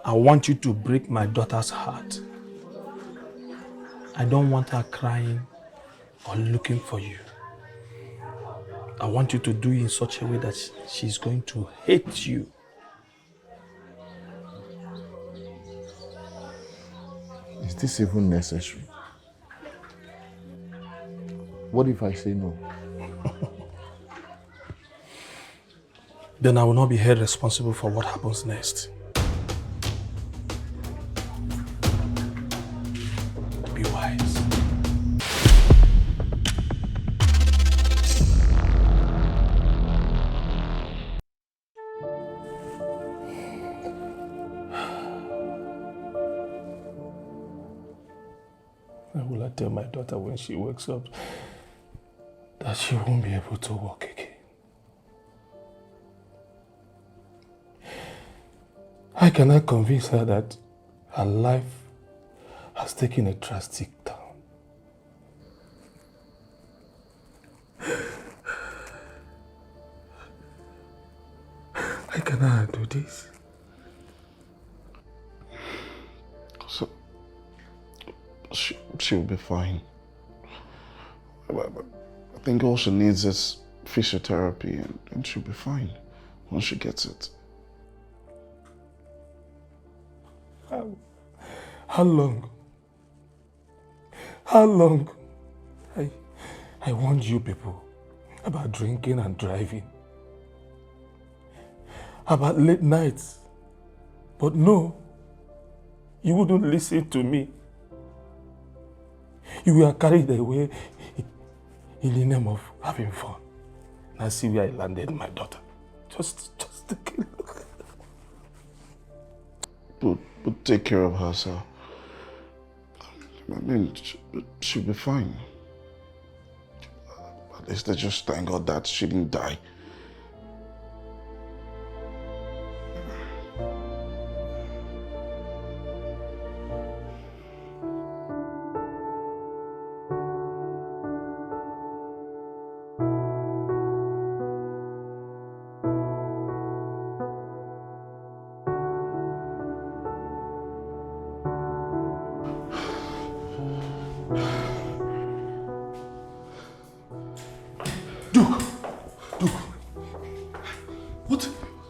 I want you to break my daughter's heart. I don't want her crying or looking for you. I want you to do it in such a way that she's going to hate you. Is this even necessary? What if I say no? Then I will not be held responsible for what happens next. Be wise. How will I tell my daughter when she wakes up that she won't be able to walk again? How can I convince her that her life has taken a drastic turn? How can I do this? So, she'll be fine. I think all she needs is physiotherapy and she'll be fine once she gets it. How long? How long? I warned you people about drinking and driving, about late nights, but no, you wouldn't listen to me. You were carried away in the name of having fun. Now see where I landed my daughter. Just take a look. But take care of her, sir. I mean, she'll be fine. At least let's just thank God that she didn't die.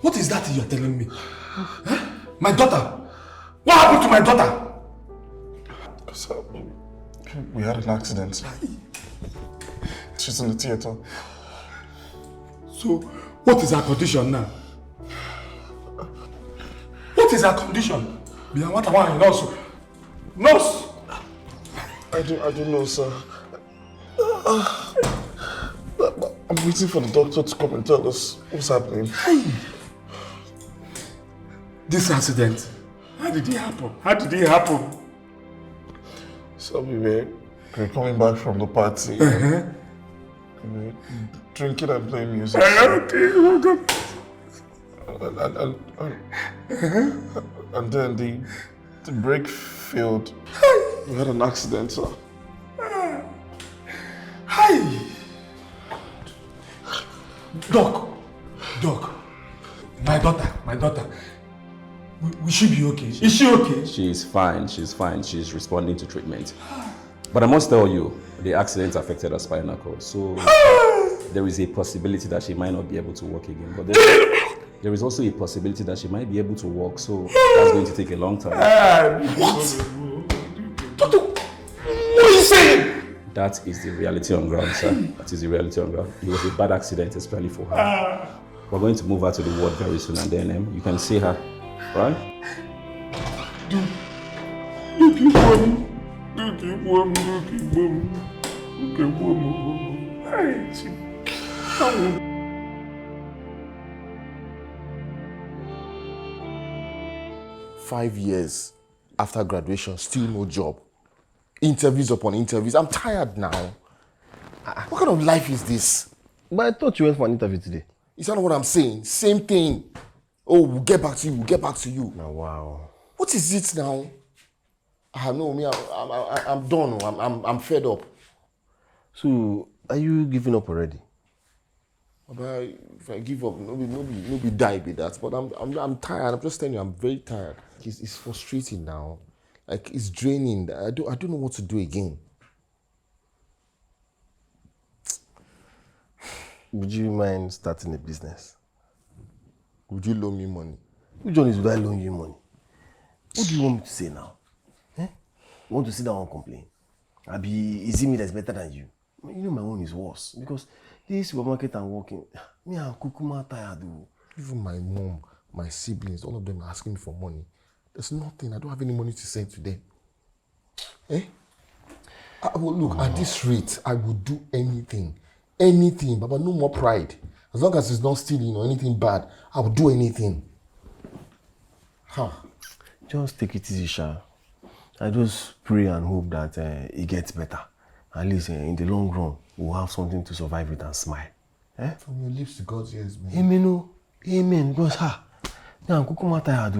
What is that you're telling me? Huh? My daughter? What happened to my daughter? Sir, we had an accident. She's in the theater. So, what is her condition now? What is her condition? Nurse! Nurse! I don't know, sir. I'm waiting for the doctor to come and tell us what's happening. Hey. This accident, how did it happen? So we were coming back from the party. We were drinking and playing music. And then the brake failed. We had an accident, sir. Hi! Doc, my daughter, will she be okay? Is she okay? She's fine, she's responding to treatment. But I must tell you, the accident affected her spinal cord, so there is a possibility that she might not be able to walk again. But there is also a possibility that she might be able to walk, so that's going to take a long time. What? Doctor, what are you saying? That is the reality on ground, sir. That is the reality on ground. It was a bad accident, especially for her. We're going to move her to the ward very soon, and then you can see her, right? "5 years after graduation, still no job. Interviews upon interviews. I'm tired now. What kind of life is this?" But I thought you went for an interview today. Is that not what I'm saying? Same thing. "Oh, we'll get back to you. Now, wow. What is it now? No, me, I'm done. I'm fed up. So, are you giving up already? But if I give up, nobody die with that. But I'm tired. I'm just telling you, I'm very tired. It's frustrating now. Like it's draining. I don't know what to do again. Would you mind starting a business? Would you loan me money? Which one is would I loan you money? What do you want me to say now? You want to sit down and complain? Is it me that's better than you? You know my own is worse because this supermarket I'm working, me and Kukuma tired. Even my mom, my siblings, all of them are asking me for money. There's nothing. I don't have any money to send to them. Look, at this rate, I would do anything. Anything, Baba, no more pride. As long as it's not stealing or anything bad, I will do anything. Just take it easy, Sha. I just pray and hope that it gets better. At least in the long run, we'll have something to survive with and smile. From your lips to God's ears, man. Amen. Amen. Because, I'm Kukuma tired.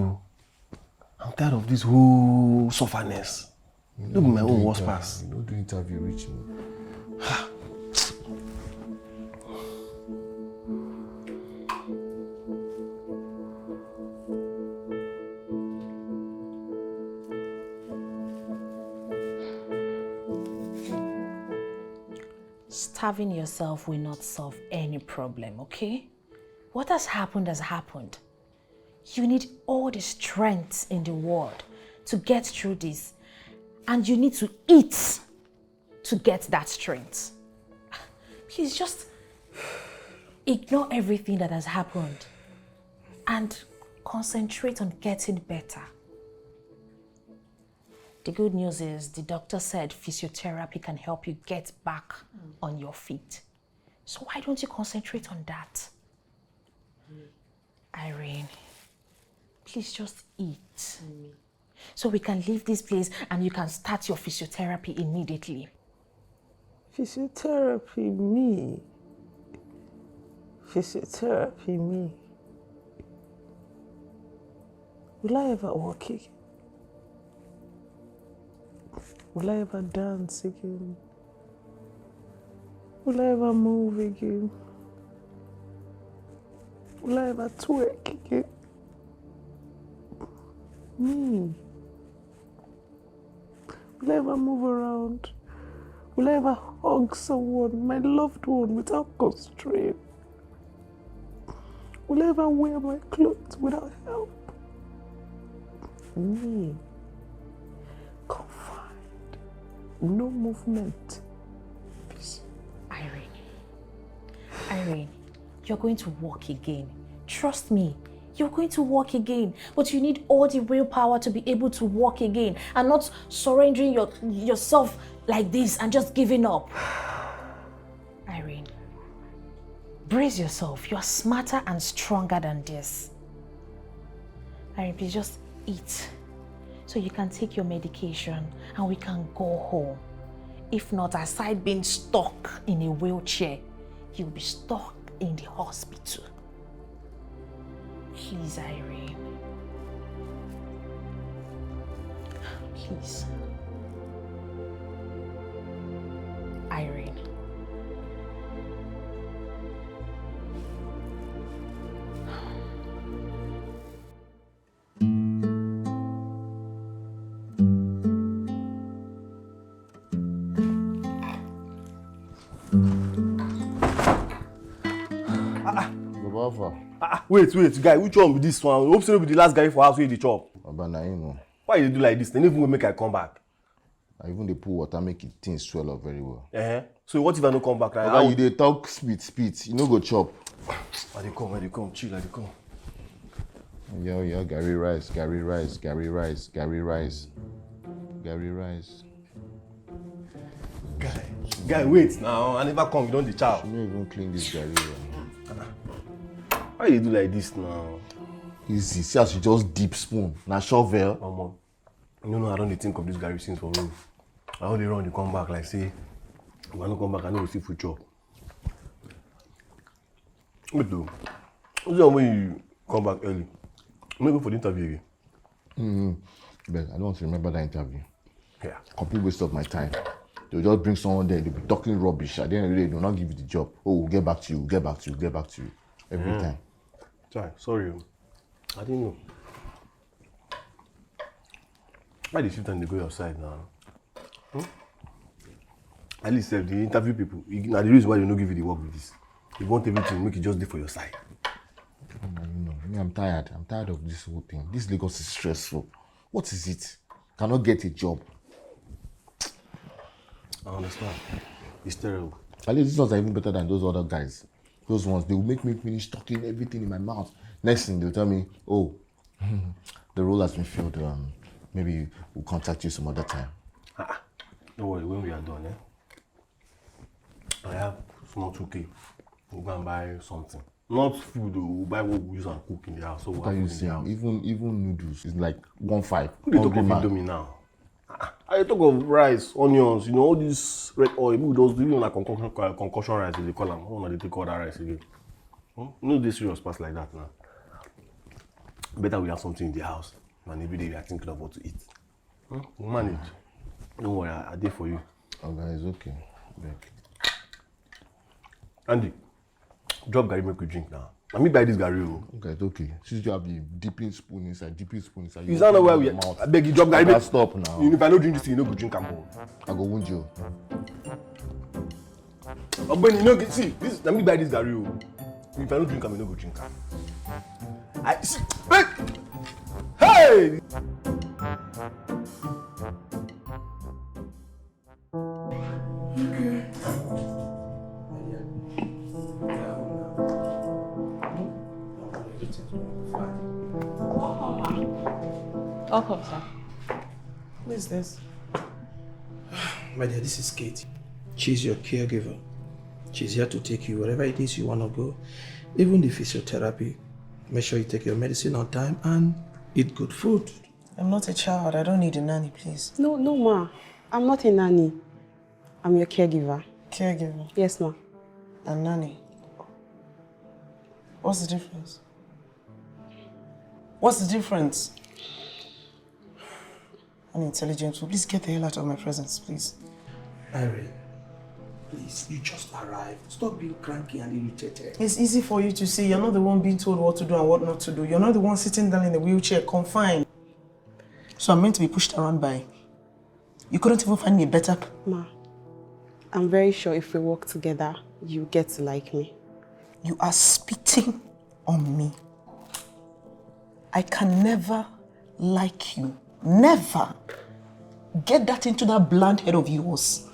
I'm tired of this whole sufferness. Look at my own worst pass. You don't do interview, reach me. Starving yourself will not solve any problem, okay? What has happened. You need all the strength in the world to get through this. And you need to eat to get that strength. Please just ignore everything that has happened and concentrate on getting better. The good news is the doctor said physiotherapy can help you get back on your feet. So why don't you concentrate on that? Irene, please just eat. So we can leave this place and you can start your physiotherapy immediately. Physiotherapy, me? Physiotherapy, me? Will I ever walk again? Will I ever dance again? Will I ever move again? Will I ever twerk again? Me? Will I ever move around? Will I ever hug someone, my loved one, without constraint? Will I ever wear my clothes without help? Me? Confined. No movement. Peace. Irene, you're going to walk again. Trust me, you're going to walk again. But you need all the willpower to be able to walk again and not surrendering yourself like this and just giving up. Irene, brace yourself. You're smarter and stronger than this. Irene, please just eat so you can take your medication and we can go home. If not, aside being stuck in a wheelchair, you'll be stuck in the hospital. Please, Irene. Please. Irene. Wait, guy, which one be this one? I hope so be the last guy for house with the chop. Baba, na you know. Why you do like this? They never make I come back. I even they put water, make it things swell up very well. So what if I don't come back? Like, Baba, you dey talk speed. You no go chop. I dey come, chill, I dey come. Yo, Gary rice. Guy, wait now. I never come, you don't the chow. You no even clean this Gary well. Why you do like this now? Easy. See as you just dip spoon. Na shovel. Mom. No, I don't think of this Gary since for me. I only run the come back like say, if I don't come back, I know see food chop. Wait though. What's the when you come back early? Maybe for the interview again. But I don't want to remember that interview. Yeah. Complete waste of my time. They'll just bring someone there, they'll be talking rubbish. At the end of the day, they'll not give you the job. Oh, we'll get back to you, we'll get back to you, we'll get back to you. Every time. Sorry. I didn't know. Why did you time they go your side now? At least the interview people, now the reason why they don't give you the work with this. You want everything, make it just there for your side. I'm tired. I'm tired of this whole thing. This Lagos is stressful. What is it? Cannot get a job. I understand. It's terrible. At least this ones are even better than those other guys. Those ones, they will make me finish talking everything in my mouth. Next thing, they'll tell me, oh, the role has been filled. Maybe we'll contact you some other time. Don't worry, when we are done, I have small 2K. We'll go and buy something. Not food, we'll buy what we use and cook in the house. So What are you saying? Even noodles is like 1.5. Who they talk of Indomie now? I talk of rice, onions, all this red oil. We just do like concussion rice, they call them. How do they take all that rice again? No, this serious pass like that now. Better we have something in the house. And every day we are thinking of what to eat. We'll manage. Don't worry, I did for you. Oh, guys, okay. Back. Andy, drop Gary, make you drink now. Let me buy this Gary. Okay, it's okay. Since you have the dipping spoon inside. Is that not where we are? I beg you, drop Gary. Stop now. If I don't drink this thing, you don't go drink am home. I go wound you. Oh, but you know, see, this, let me buy this Gary. If I don't drink am, you don't go drink am. I see. Hey! Welcome, sir. Who is this? My dear, this is Kate. She's your caregiver. She's here to take you wherever it is you want to go. Even the physiotherapy. Make sure you take your medicine on time and eat good food. I'm not a child. I don't need a nanny, please. No, ma. I'm not a nanny. I'm your caregiver. Caregiver? Yes, ma. And nanny? What's the difference? What's the difference? I'm intelligent, so please get the hell out of my presence, please. Irene, please, you just arrived. Stop being cranky and irritated. It's easy for you to see. You're not the one being told what to do and what not to do. You're not the one sitting down in the wheelchair, confined. So I'm meant to be pushed around by. You couldn't even find me a better... Ma, I'm very sure if we work together, you get to like me. You are spitting on me. I can never like you. Never. Get that into that bland head of yours.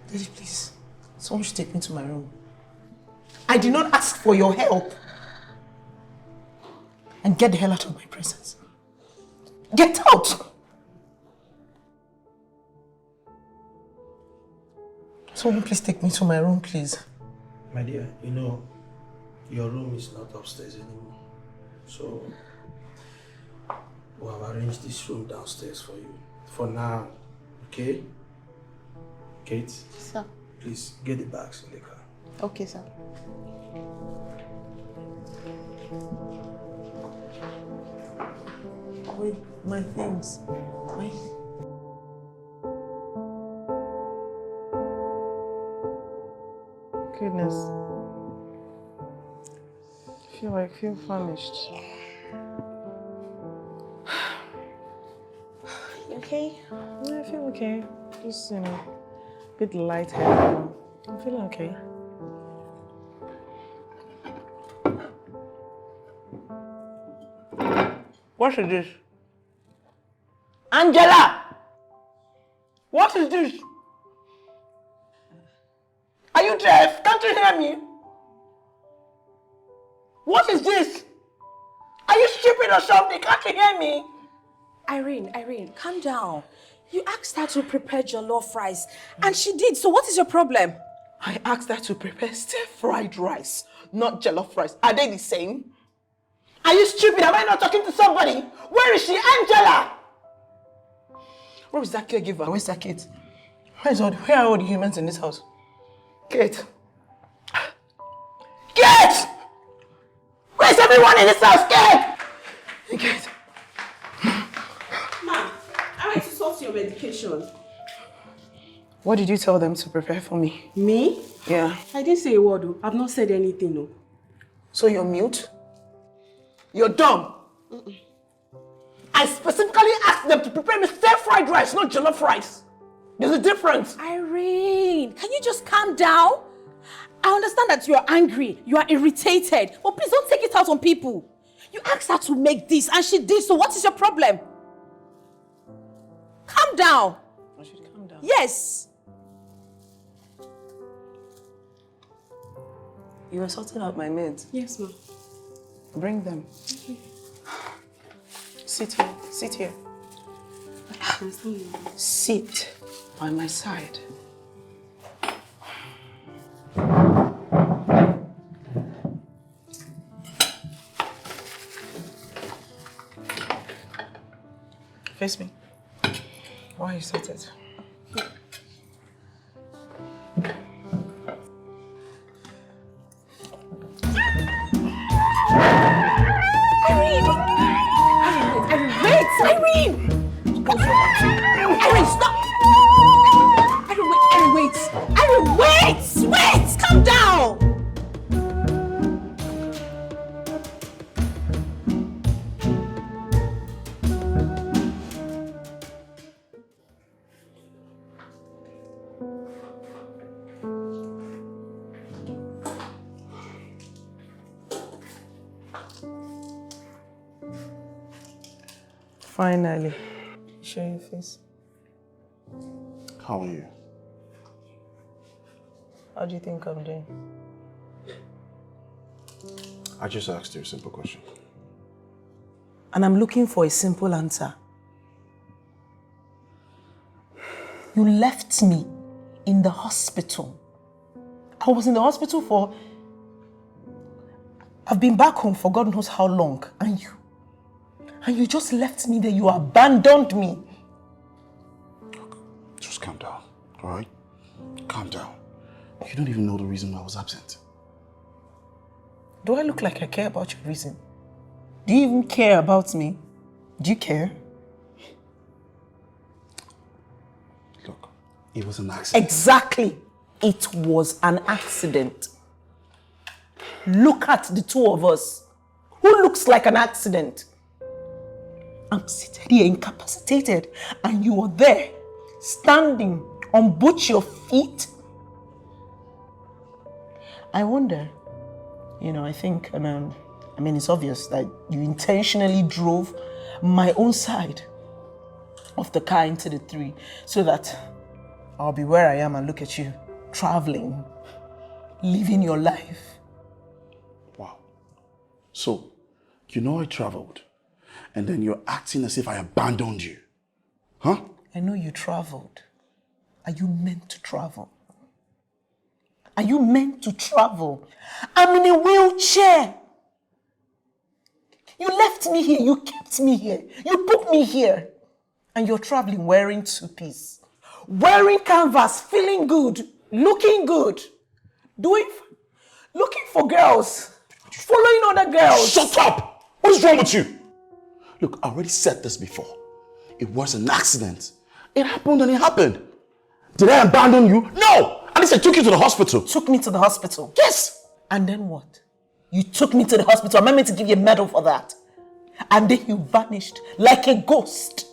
Daddy, please. Someone should take me to my room. I did not ask for your help. And get the hell out of my presence. Get out! Someone please take me to my room, please. My dear, you know, your room is not upstairs anymore. So, we have arranged this room downstairs for you. For now, okay? Kate? Sir. Please, get the bags in the car. Okay, sir. Wait, my things. Wait. Goodness. I feel famished. You okay? Yeah, I feel okay. Just, a bit lightheaded. I'm feeling okay. What is this? Angela! What is this? Are you deaf? Can't you hear me? What is this? Are you stupid or something? Can't you hear me? Irene, calm down. You asked her to prepare jollof rice, and she did. So what is your problem? I asked her to prepare stir-fried rice, not jollof rice. Are they the same? Are you stupid? Am I not talking to somebody? Where is she? Angela! Where is that caregiver? Where's that kid? Where are all the humans in this house? Kate! Kate! Where's everyone in this house? Kate! Kate! Ma, I went to sort your medication. What did you tell them to prepare for me? Me? Yeah. I didn't say a word. Oh. I've not said anything. No. So you're mute? You're dumb. I specifically asked them to prepare me stir-fried rice, not jollof rice. There's a difference. Irene, can you just calm down? I understand that you are angry, you are irritated, but please don't take it out on people. You asked her to make this and she did, so what is your problem? Calm down. I should calm down. Yes. You were sorting out my meds. Yes, ma'am. Bring them. Okay. Sit here. Sit here. Sit by my side. Face me. Why are you seated? Irene, stop! Irene, wait! Calm down! Finally. Show your face. How are you? How do you think I'm doing? I just asked you a simple question. And I'm looking for a simple answer. You left me in the hospital. I was in the hospital for... I've been back home for God knows how long. And you just left me there. You abandoned me. Look, just calm down, all right? Calm down. You don't even know the reason why I was absent. Do I look like I care about your reason? Do you even care about me? Do you care? Look, it was an accident. Exactly. It was an accident. Look at the two of us. Who looks like an accident? I'm seated here incapacitated and you are there, standing on both your feet. I wonder, I think, it's obvious that you intentionally drove my own side of the car into the tree so that I'll be where I am and look at you, traveling, living your life. Wow. So, I traveled. And then you're acting as if I abandoned you. Huh? I know you traveled. Are you meant to travel? Are you meant to travel? I'm in a wheelchair. You left me here. You kept me here. You put me here. And you're traveling wearing two-piece. Wearing canvas, feeling good, looking good. Looking for girls. Following other girls. Shut up! What is wrong with you? Look, I already said this before. It was an accident. It happened and it happened. Did I abandon you? No! At least I took you to the hospital. Took me to the hospital? Yes! And then what? You took me to the hospital. Am I meant to give you a medal for that? And then you vanished like a ghost.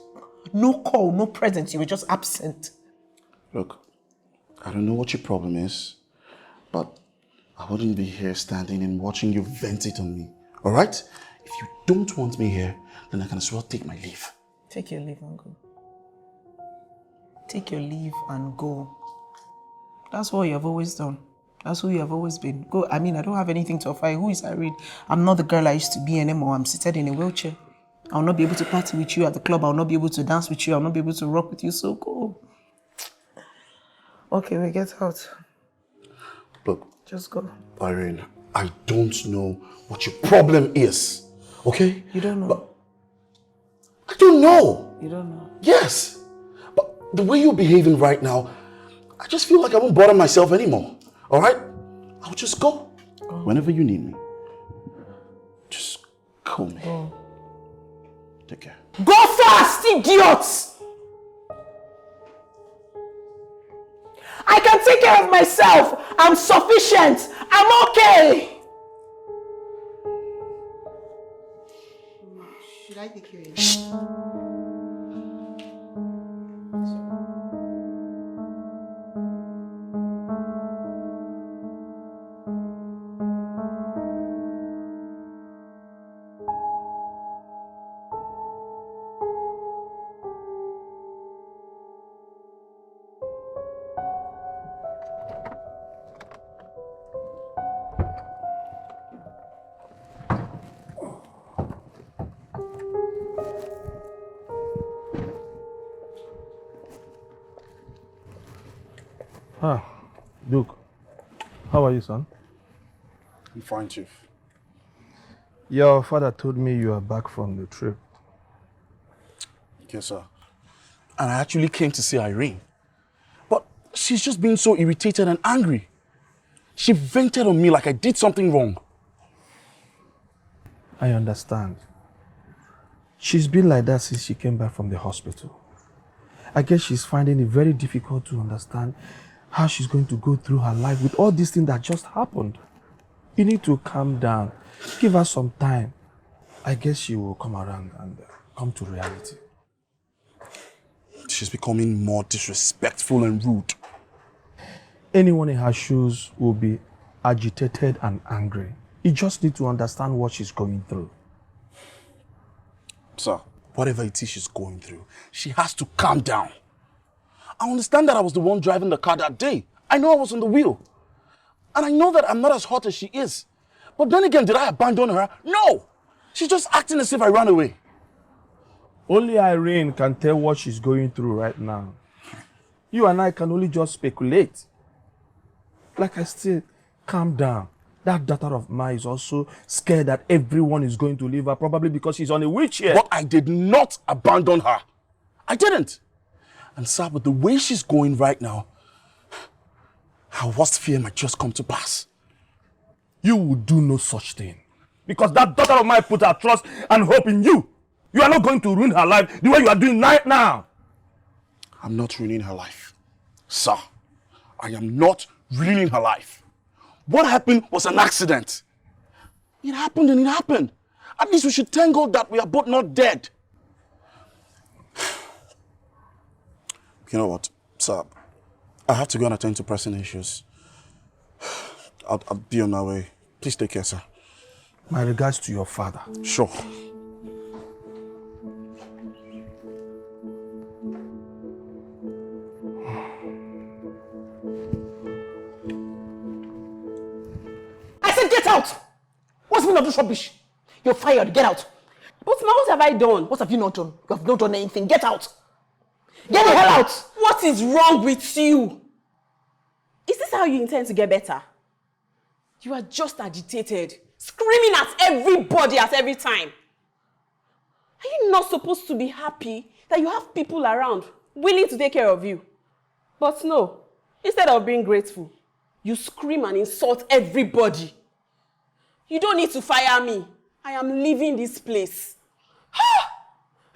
No call, no presence. You were just absent. Look, I don't know what your problem is, but I wouldn't be here standing and watching you vent it on me. All right? If you don't want me here, then I can as well take my leave. Take your leave and go. Take your leave and go. That's what you have always done. That's who you have always been. Go. I don't have anything to offer you. Who is Irene? I'm not the girl I used to be anymore. I'm seated in a wheelchair. I'll not be able to party with you at the club. I'll not be able to dance with you. I'll not be able to rock with you. So go. Okay, we get out. Look. Just go. Irene, I don't know what your problem is. Okay? You don't know? But I don't know. You don't know? Yes. But the way you're behaving right now, I just feel like I won't bother myself anymore. All right? I'll just go. Whenever you need me. Just call me. Go. Take care. Go fast, idiots! can take care of myself. I'm sufficient. I'm okay. Should I take care of you? Ah, Duke. How are you, son? I'm fine, Chief. Your father told me you are back from the trip. Yes, sir. And I actually came to see Irene. But she's just been so irritated and angry. She vented on me like I did something wrong. I understand. She's been like that since she came back from the hospital. I guess she's finding it very difficult to understand how she's going to go through her life with all these things that just happened. You need to calm down. Give her some time. I guess she will come around and come to reality. She's becoming more disrespectful and rude. Anyone in her shoes will be agitated and angry. You just need to understand what she's going through. Sir, whatever it is she's going through, she has to calm down. I understand that I was the one driving the car that day. I know I was on the wheel. And I know that I'm not as hot as she is. But then again, did I abandon her? No! She's just acting as if I ran away. Only Irene can tell what she's going through right now. You and I can only just speculate. Like I said, calm down. That daughter of mine is also scared that everyone is going to leave her, probably because she's on a wheelchair. But I did not abandon her. I didn't. And sir, with the way she's going right now, her worst fear might just come to pass. You will do no such thing. Because that daughter of mine put her trust and hope in you. You are not going to ruin her life the way you are doing right now. I'm not ruining her life. Sir, I am not ruining her life. What happened was an accident. It happened and it happened. At least we should thank God that we are both not dead. You know what, sir? I have to go and attend to pressing issues. I'll be on my way. Please take care, sir. My regards to your father. Sure. I said get out! What's the meaning of this rubbish? You're fired, get out. But ma, what have I done? What have you not done? You have not done anything. Get out! Get the hell out! What is wrong with you? Is this how you intend to get better? You are just agitated, screaming at everybody at every time. Are you not supposed to be happy that you have people around willing to take care of you? But no, instead of being grateful, you scream and insult everybody. You don't need to fire me. I am leaving this place.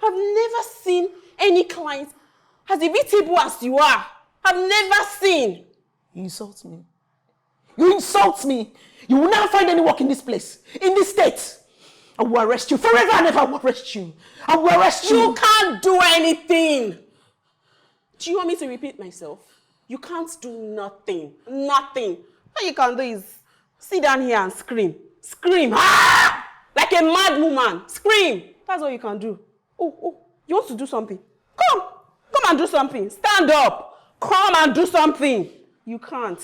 I've never seen any client as irritable as you are. I've never seen. You insult me. You insult me. You will never find any work in this place, in this state. I will arrest you forever and ever. I will arrest you. I will arrest you. You can't do anything. Do you want me to repeat myself? You can't do nothing. Nothing. All you can do is sit down here and scream. Scream. Ah! Like a mad woman. Scream. That's all you can do. Oh, you want to do something? Come and do something. Stand up. Come and do something. You can't.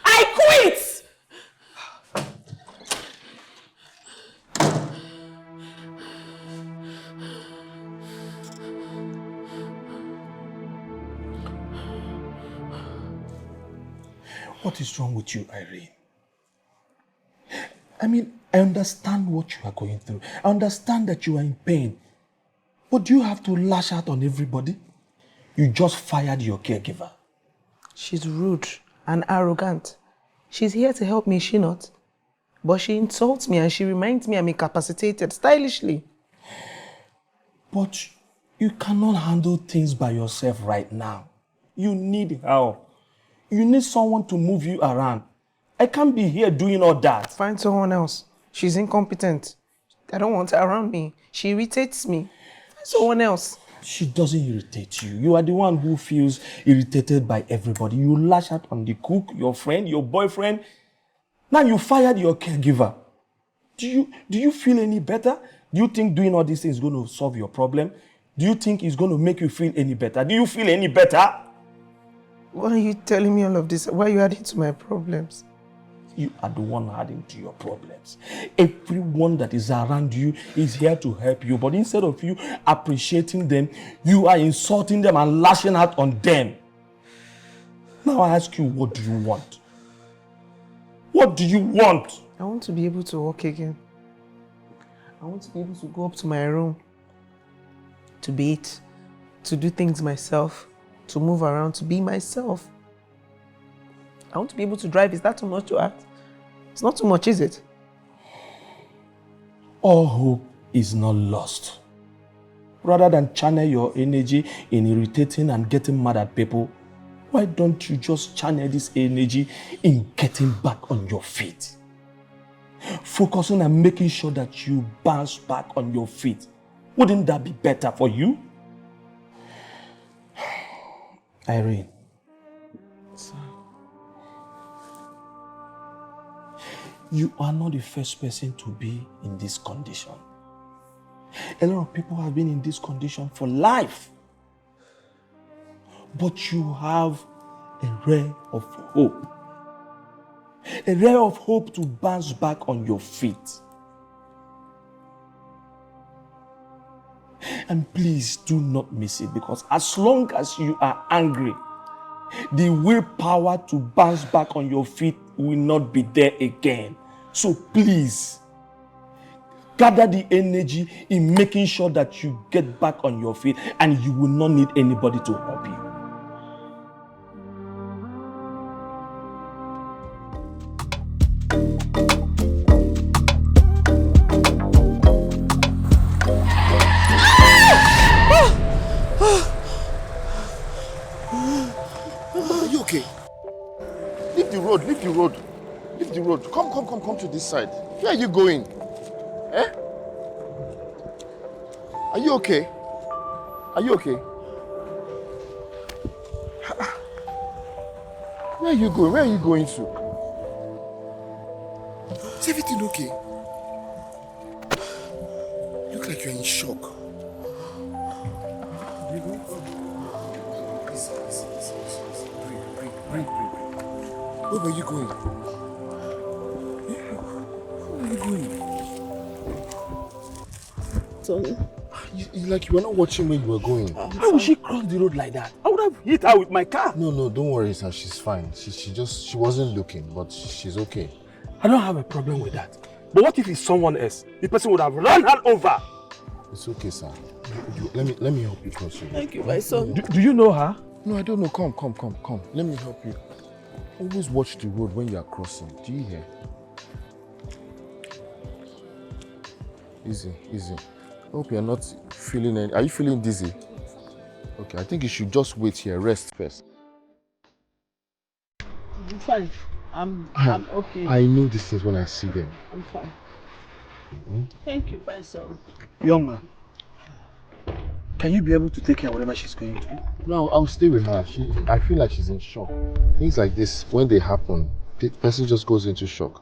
I quit! What is wrong with you, Irene? I mean, I understand what you are going through. I understand that you are in pain. But do you have to lash out on everybody? You just fired your caregiver. She's rude and arrogant. She's here to help me, is she not? But she insults me and she reminds me I'm incapacitated, stylishly. But you cannot handle things by yourself right now. You need help. You need someone to move you around. I can't be here doing all that. Find someone else. She's incompetent. I don't want her around me. She irritates me. Find someone else. She doesn't irritate you. You are the one who feels irritated by everybody. You lash out on the cook, your friend, your boyfriend. Now you fired your caregiver. Do you feel any better? Do you think doing all these things is going to solve your problem? Do you think it's going to make you feel any better? Do you feel any better? Why are you telling me all of this? Why are you adding to my problems? You are the one adding to your problems. Everyone that is around you is here to help you, but instead of you appreciating them, you are insulting them and lashing out on them. Now I ask you, what do you want? What do you want? I want to be able to walk again. I want to be able to go up to my room, to bathe, to do things myself, to move around, to be myself. I want to be able to drive. Is that too much to ask? It's not too much, is it? All hope is not lost. Rather than channel your energy in irritating and getting mad at people, why don't you just channel this energy in getting back on your feet? Focusing on making sure that you bounce back on your feet. Wouldn't that be better for you? Irene. You are not the first person to be in this condition. A lot of people have been in this condition for life. But you have a ray of hope. A ray of hope to bounce back on your feet. And please do not miss it, because as long as you are angry, the willpower to bounce back on your feet will not be there again. So please, gather the energy in making sure that you get back on your feet, and you will not need anybody to help you. Are you okay? Leave the road, leave the road. Leave the road. Come to this side. Where are you going? Eh? Are you okay? Are you okay? Where are you going? Where are you going to? Is everything okay? You look like you're in shock. Breathe. Where were you going? Where were you going? Tony. Like you were not watching where you were going. How would she cross the road like that? I would have hit her with my car. No, don't worry, sir. She's fine. She wasn't looking, but she's okay. I don't have a problem with that. But what if it's someone else? The person would have run her over. It's okay, sir. Let me help you cross it. Thank you, my son. Do you know her? No, I don't know. Come. Let me help you. Always watch the road when you are crossing. Do you hear? Easy. I hope you're not feeling any... Are you feeling dizzy? Okay, I think you should just wait here. Rest first. I'm fine. I'm okay. I know these things when I see them. I'm fine. Thank you, my son. Young man, can you be able to take care of whatever she's going through? No, I'll stay with her. I feel like she's in shock. Things like this, when they happen, the person just goes into shock.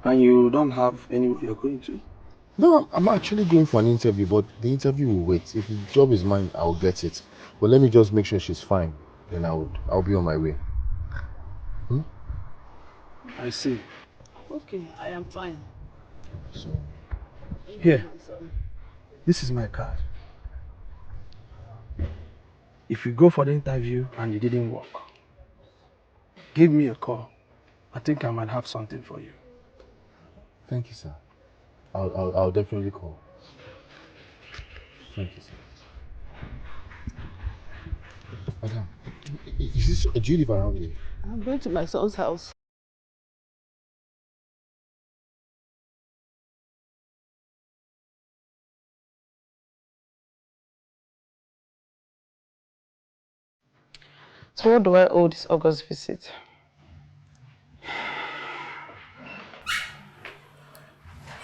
And you don't have anywhere you're going to? No, I'm actually going for an interview, but the interview will wait. If the job is mine, I'll get it. But let me just make sure she's fine. Then I'll be on my way. I see. Okay, I am fine. So, Here, this is my card. If you go for the interview and it didn't work, give me a call. I think I might have something for you. thank you, sir. I'll definitely call. Thank you, sir. Madam, do you live around here? I'm going to my son's house. So what do I owe this August visit?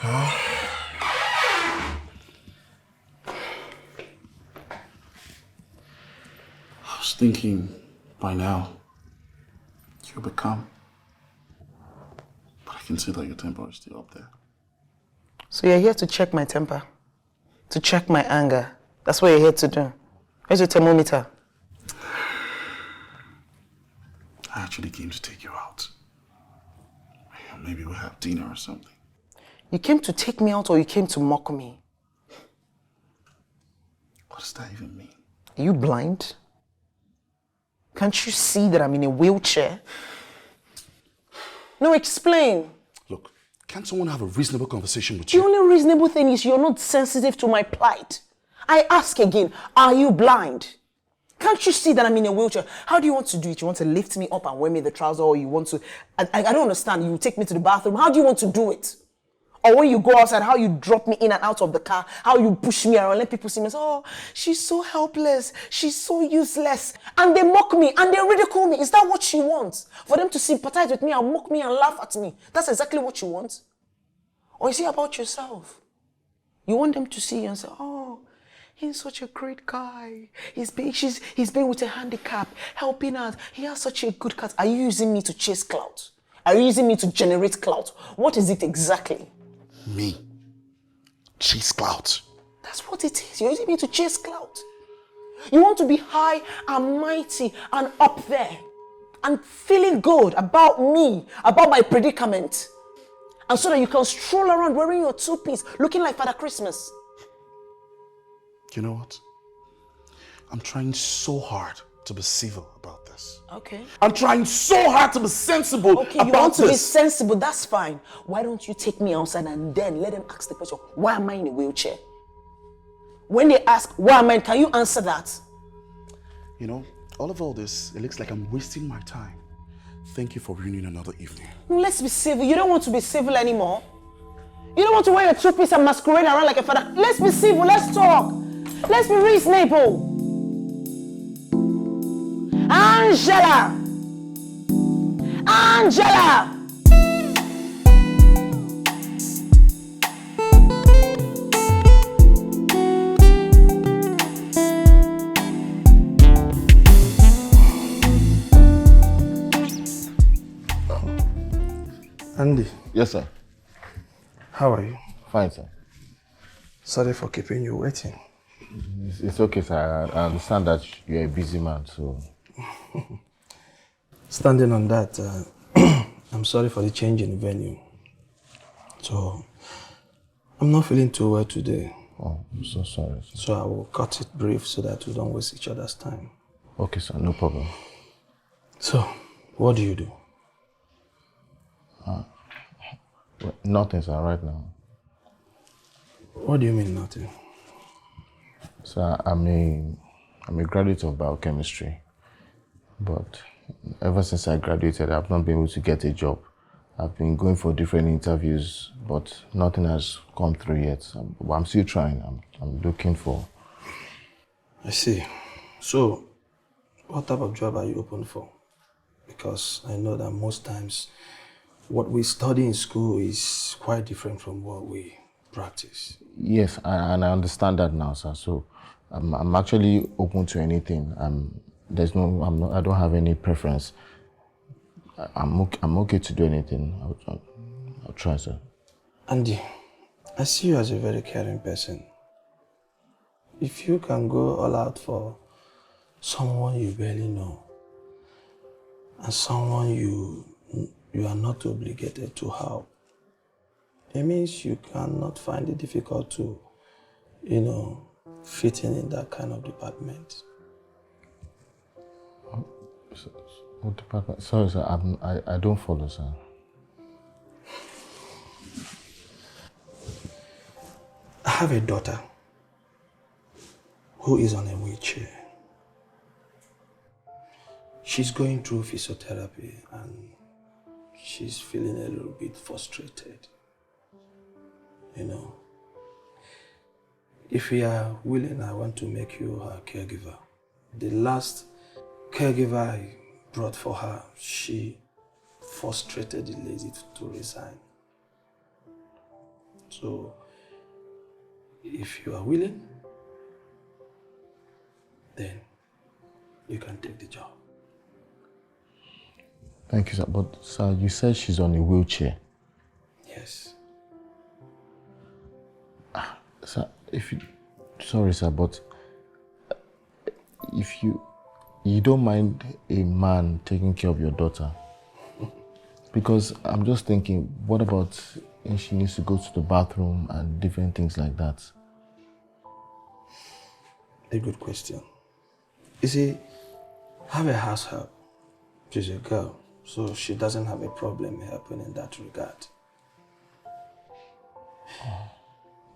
I was thinking by now you'll be calm. But I can see that your temper is still up there. So you're here to check my temper? To check my anger? That's what you're here to do? Where's your thermometer? I actually came to take you out. Maybe we'll have dinner or something. You came to take me out or you came to mock me? What does that even mean? Are you blind? Can't you see that I'm in a wheelchair? No, explain. Look, can't someone have a reasonable conversation with The you? only reasonable thing is you're not sensitive to my plight. I ask again, are you blind? Can't you see that I'm in a wheelchair? How do you want to do it? You want to lift me up and wear me the trouser, or you want to... I don't understand. You take me to the bathroom. How do you want to do it? Or when you go outside, how you drop me in and out of the car, how you push me around, let people see me and say, oh, she's so helpless, she's so useless. And they mock me and they ridicule me. Is that what you want? For them to sympathize with me and mock me and laugh at me? That's exactly what you want? Or is it about yourself? You want them to see you and say, oh, he's such a great guy. He's been with a handicap, helping out. He has such a good cat. Are you using me to chase clout? Are you using me to generate clout? What is it exactly? Me? Chase clout? That's what it is. You're using me to chase clout. You want to be high and mighty and up there and feeling good about me, about my predicament. And so that you can stroll around wearing your two-piece, looking like Father Christmas. You know what? I'm trying so hard to be civil about this. Okay. I'm trying so hard to be sensible Okay, about you want to be this. sensible, that's fine. Why don't you take me outside and then let them ask the question, why am I in a wheelchair? When they ask, why am I, can you answer that? You know, all this, it looks like I'm wasting my time. Thank you for ruining another evening. No, let's be civil. You don't want to be civil anymore. You don't want to wear your two-piece and masquerade around like a father. Let's be civil, let's talk. Let's be reasonable. Angela! Angela! Andy, Yes, sir. how are you? Fine, sir. Sorry for keeping you waiting. It's okay, sir. I understand that you're a busy man, so... Standing on that, I'm sorry for the change in venue. So, I'm not feeling too well today. Oh, I'm so sorry, sir. So I will cut it brief so that we don't waste each other's time. Okay, sir. No problem. So, what do you do? Nothing, sir, right now. What do you mean nothing? Sir, I'm a graduate of biochemistry, but ever since I graduated, I've not been able to get a job. I've been going for different interviews, but nothing has come through yet. I'm still trying. I'm looking for... I see. So, what type of job are you open for? Because I know that most times what we study in school is quite different from what we practice. Yes, and I understand that now, sir. So I'm actually open to anything. I don't have any preference. I'm okay to do anything. I'll try, sir. Andy, I see you as a very caring person. If you can go all out for someone you barely know and someone you are not obligated to help, it means you cannot find it difficult to, fit in that kind of department. What department? Sorry, sir. I don't follow, sir. I have a daughter who is on a wheelchair. She's going through physiotherapy and she's feeling a little bit frustrated. If you are willing, I want to make you her caregiver. The last caregiver I brought for her, she frustrated the lady to resign. So, if you are willing, then you can take the job. Thank you, sir. But, sir, you said she's on a wheelchair. Yes. Sir, sorry, sir, but if you don't mind a man taking care of your daughter, because I'm just thinking, what about if she needs to go to the bathroom and different things like that? A good question. You see, I have a house help. She's a girl, so she doesn't have a problem helping in that regard.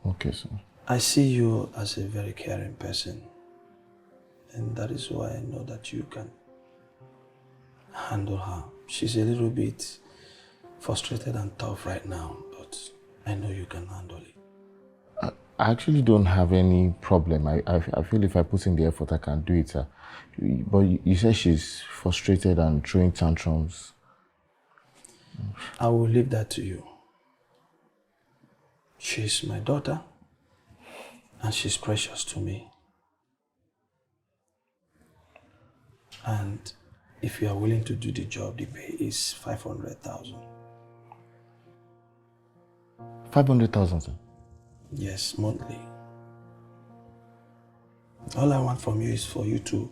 Okay, sir. I see you as a very caring person, and that is why I know that you can handle her. She's a little bit frustrated and tough right now, but I know you can handle it. I actually don't have any problem. I feel if I put in the effort, I can do it, sir. But you said she's frustrated and throwing tantrums. I will leave that to you. She's my daughter, and she's precious to me. And if you are willing to do the job, the pay is 500,000. 500,000, sir? Yes, monthly. All I want from you is for you to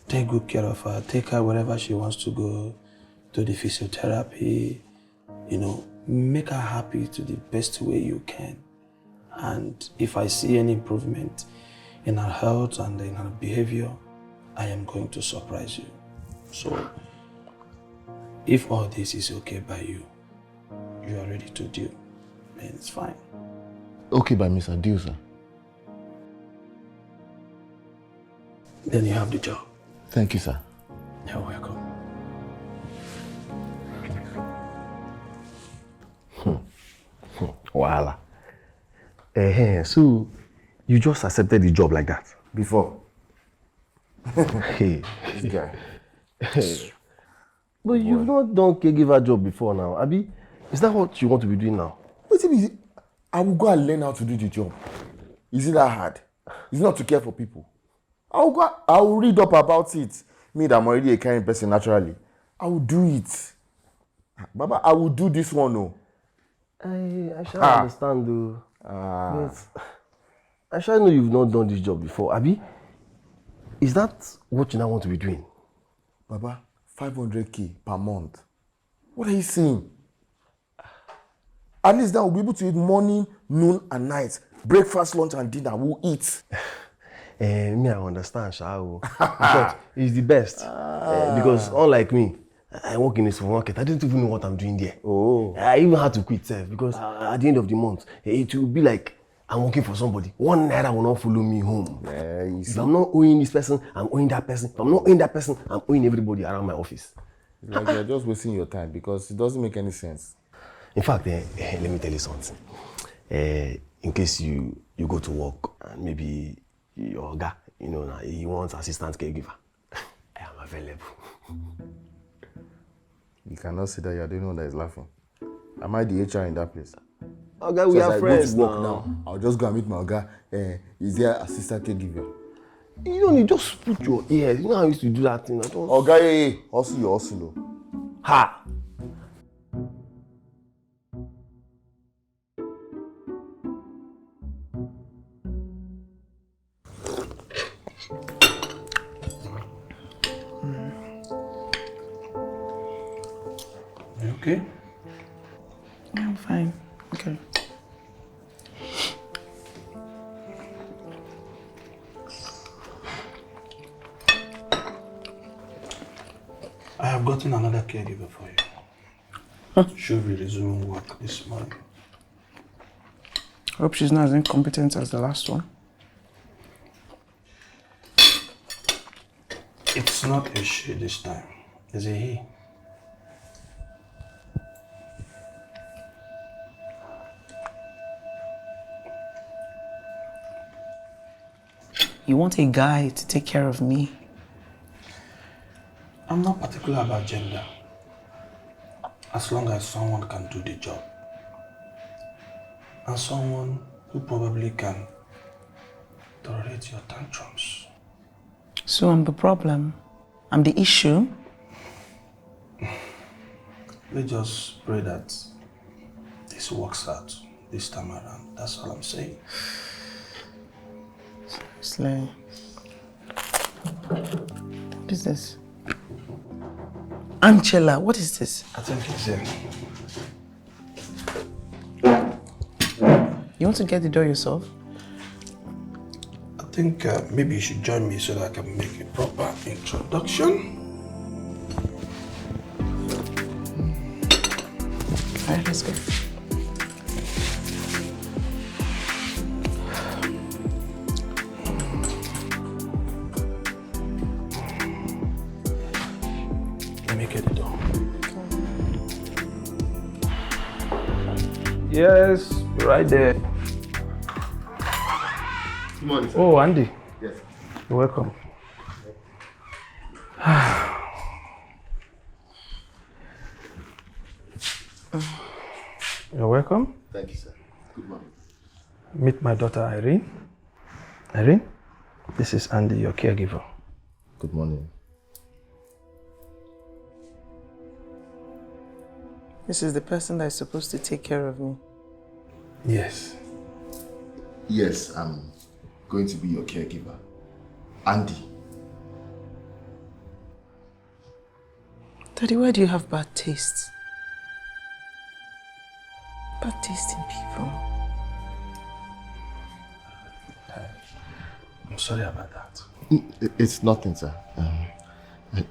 take good care of her, take her wherever she wants to go, to the physiotherapy, make her happy to the best way you can. And if I see any improvement in her health and in her behavior, I am going to surprise you. So, if all this is okay by you, you are ready to deal, then it's fine. Okay by me, sir. Deal, sir. Then you have the job. Thank you, sir. You're welcome. Voila. So, you just accepted the job like that? Before. Hey. This guy. But you've not done caregiver job before now, Abi. Is that what you want to be doing now? What is it? I will go and learn how to do the job. Is it that hard? It's not to care for people. I will read up about it. Me, that I'm already a caring person naturally. I will do it. Baba, I will do this one, no. I shall understand though. But I shall know you've not done this job before, Abi. Is that what you now want to be doing? Baba, 500k per month. What are you saying? At least that we'll be able to eat morning, noon, and night. Breakfast, lunch, and dinner. We'll eat. Me, I understand, Shao. In short, it's the best. Because unlike me, I work in a supermarket. I didn't even know what I'm doing there. Oh. I even had to quit self because at the end of the month, it will be like I'm working for somebody. 1 naira will not follow me home. If I'm not owing this person, I'm owing that person. If I'm not owing that person, I'm owing everybody around my office. It's like you're just wasting your time because it doesn't make any sense. In fact, let me tell you something. In case you go to work and maybe your guy, he wants assistant caregiver, I am available. You cannot say that you're the only one that is laughing. Am I the HR in that place? Okay, we are friends now. I'll just go and meet my guy. Is there assistant caregiver? You don't need, just put your ears. You know how I used to do that thing. Okay, hustle your hustle. Ha! Okay? I'm fine. Okay. I have gotten another caregiver for you. Should be resuming work this morning. Hope she's not as incompetent as the last one. It's not a she this time. It's a he. You want a guy to take care of me? I'm not particular about gender. As long as someone can do the job. And someone who probably can tolerate your tantrums. So I'm the problem. I'm the issue. Let's just pray that this works out this time around. That's all I'm saying. Seriously. What is this? Angela, what is this? I think it's him. You want to get the door yourself? I think maybe you should join me so that I can make a proper introduction. All right, let's go. Let me get the door. Yes, right there. Good morning, sir. Oh, Andy. Yes. You're welcome. You're welcome. Thank you, sir. Good morning. Meet my daughter, Irene. Irene, this is Andy, your caregiver. Good morning. This is the person that is supposed to take care of me. Yes. Yes, I'm going to be your caregiver. Andy. Daddy, why do you have bad taste? Bad taste in people. I'm sorry about that. It's nothing, sir.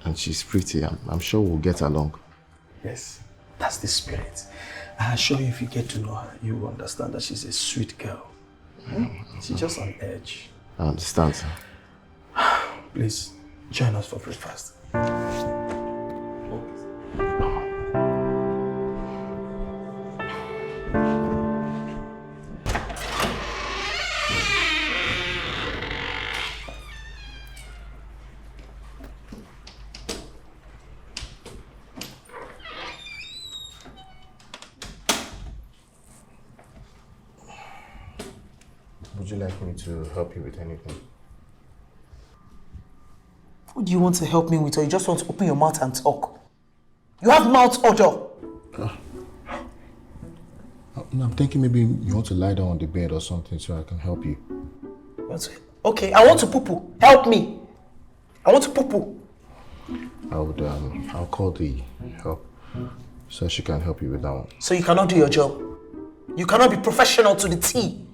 And she's pretty. I'm sure we'll get along. Yes, that's the spirit. I assure you, if you get to know her, you will understand that she's a sweet girl. She's just on edge. I understand, sir. Please, join us for breakfast. Would you like me to help you with anything? What do you want to help me with, or you just want to open your mouth and talk? You have mouth odor. I'm thinking maybe you want to lie down on the bed or something so I can help you. Okay, I want to poo-poo. Help me. I want to poo-poo. I'll call the help so she can help you with that one. So you cannot do your job. You cannot be professional to the T.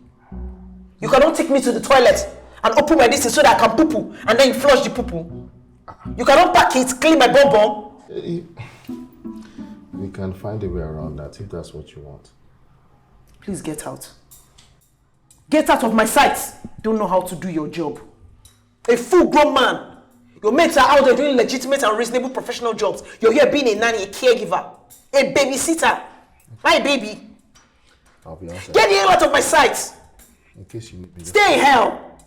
You cannot take me to the toilet and open my distance so that I can poo-poo and then you flush the poo-poo. You cannot pack it, clean my bum. We can find a way around that if that's what you want. Please get out. Get out of my sight. Don't know how to do your job. A full-grown man. Your mates are out there doing legitimate and reasonable professional jobs. You're here being a nanny, a caregiver, a babysitter. My baby. I'll be honest. Get the hell out of my sight. In case you need me. Stay in hell.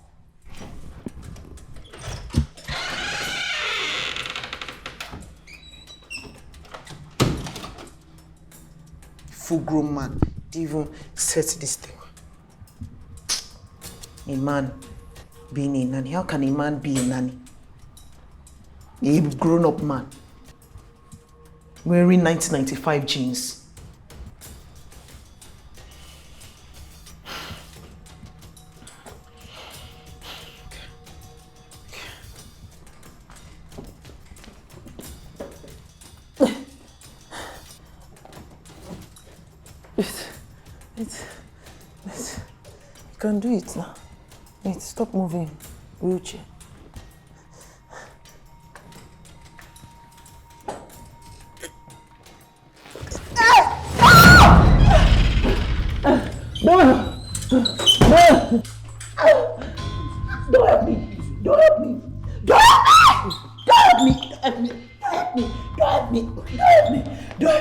Full-grown man. Didn't even set this thing. A man being a nanny. How can a man be a nanny? A grown-up man wearing 1995 jeans. You can do it now. Wait, stop moving. Wheelchair. Don't help me! Don't help me! Don't help me! Don't help me! Don't help me! Don't help me! Don't help me! Don't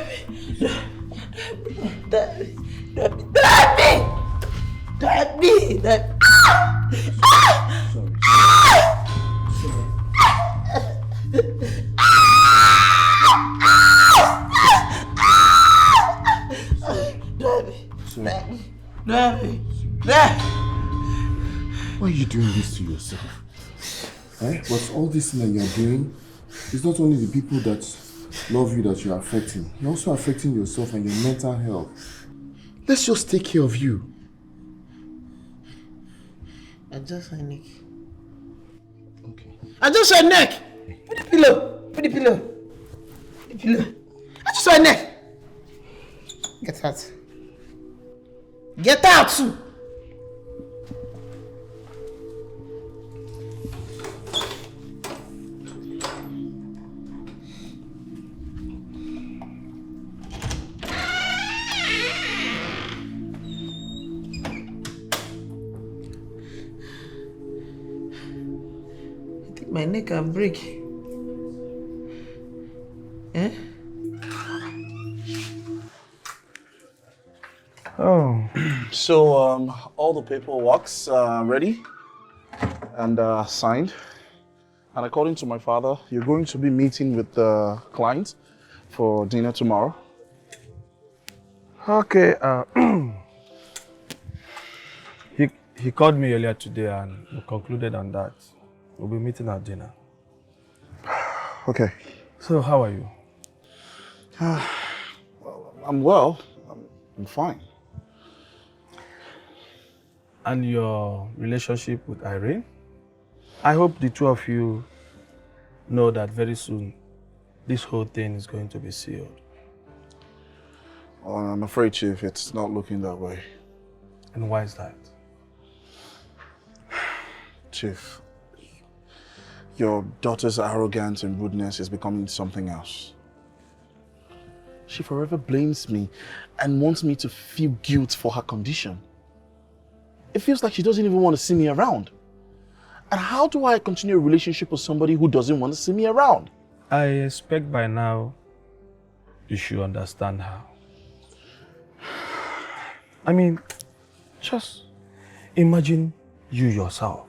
help me! Don't help me! Don't help me! Don't help me! Sorry. doing this to yourself? Eh? But all this thing that you're doing is not only the people that love you that you're affecting, you're also affecting yourself and your mental health. Let's just take care of you. Adjust my neck. Okay. Adjust your neck! Put the pillow! Put the pillow! Put the pillow! Adjust your neck! Get out. Get out! My neck can break. Eh? Oh. So, all the paperwork's ready and signed. And according to my father, you're going to be meeting with the client for dinner tomorrow. Okay. He called me earlier today and we concluded on that. We'll be meeting at dinner. Okay. So, how are you? I'm well. I'm fine. And your relationship with Irene? I hope the two of you know that very soon this whole thing is going to be sealed. I'm afraid, Chief, it's not looking that way. And why is that? Chief, your daughter's arrogance and rudeness is becoming something else. She forever blames me and wants me to feel guilt for her condition. It feels like she doesn't even want to see me around. And how do I continue a relationship with somebody who doesn't want to see me around? I expect by now you should understand her. I mean, just imagine you yourself.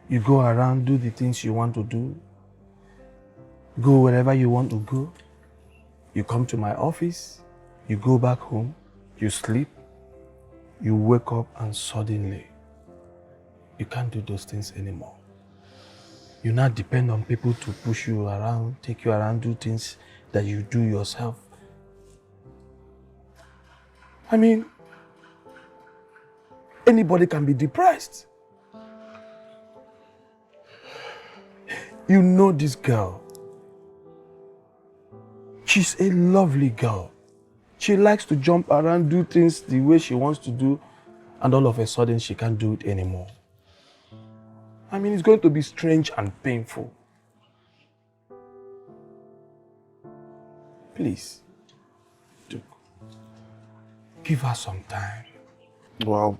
You go around, do the things you want to do, go wherever you want to go. You come to my office, you go back home, you sleep, you wake up and suddenly you can't do those things anymore. You now depend on people to push you around, take you around, do things that you do yourself. I mean, anybody can be depressed. You know this girl. She's a lovely girl. She likes to jump around, do things the way she wants to do, and all of a sudden she can't do it anymore. I mean, it's going to be strange and painful. Please, give her some time. Well,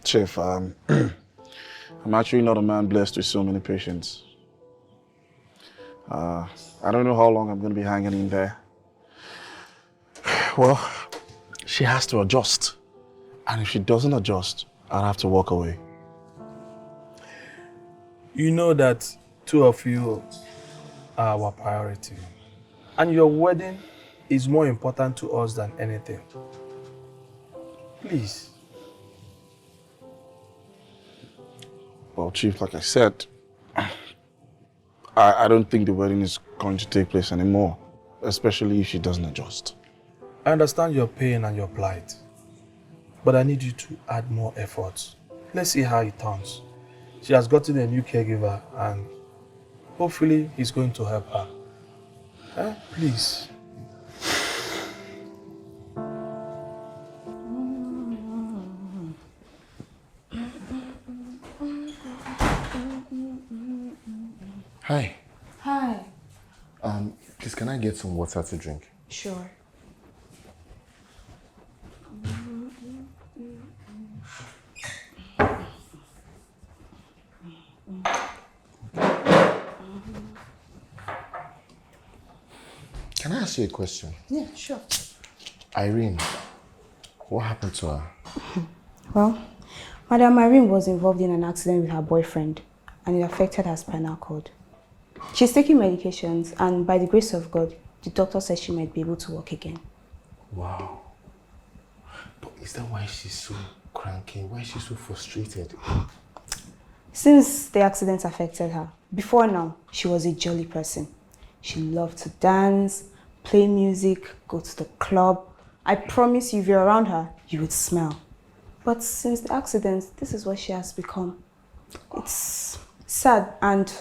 Chief, I'm actually not a man blessed with so many patients. I don't know how long I'm going to be hanging in there. Well, she has to adjust. And if she doesn't adjust, I'll have to walk away. You know that two of you are our priority. And your wedding is more important to us than anything. Please. Well, Chief, like I said, I don't think the wedding is going to take place anymore, especially if she doesn't adjust. I understand your pain and your plight, but I need you to add more efforts. Let's see how it turns. She has gotten a new caregiver and hopefully he's going to help her. Please. Hi. Hi. Please, can I get some water to drink? Sure. Can I ask you a question? Yeah, sure. Irene, what happened to her? Well, Madam Irene was involved in an accident with her boyfriend and it affected her spinal cord. She's taking medications and by the grace of God, the doctor says she might be able to walk again. Wow. But is that why she's so cranky? Why is she so frustrated? Since the accident affected her, before now, she was a jolly person. She loved to dance, play music, go to the club. I promise you, if you're around her, you would smile. But since the accident, this is what she has become. It's sad, and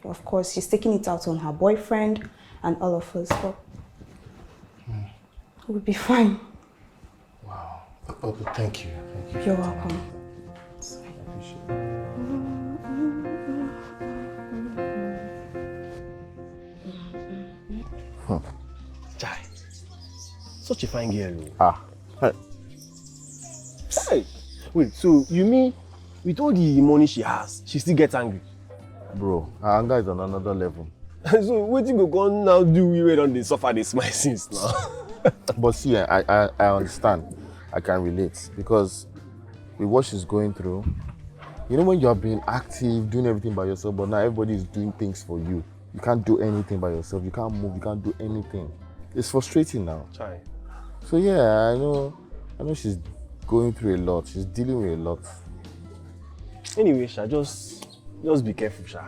of course, she's taking it out on her boyfriend and all of us, but we'll be fine. Wow. Oh, thank you. Thank you. You're welcome. I appreciate it. Chai. Such a fine girl. Ah. Hey. Wait, so you mean with all the money she has, she still gets angry? Bro, her anger is on another level. So what you go now do we wait on the suffer this my sins now? But see, I understand. I can relate because with what she's going through, you know when you're being active, doing everything by yourself, but now everybody is doing things for you. You can't do anything by yourself. You can't move. You can't do anything. It's frustrating now. Chai. So yeah, I know she's going through a lot. She's dealing with a lot. Anyway, Sha, just be careful, Sha.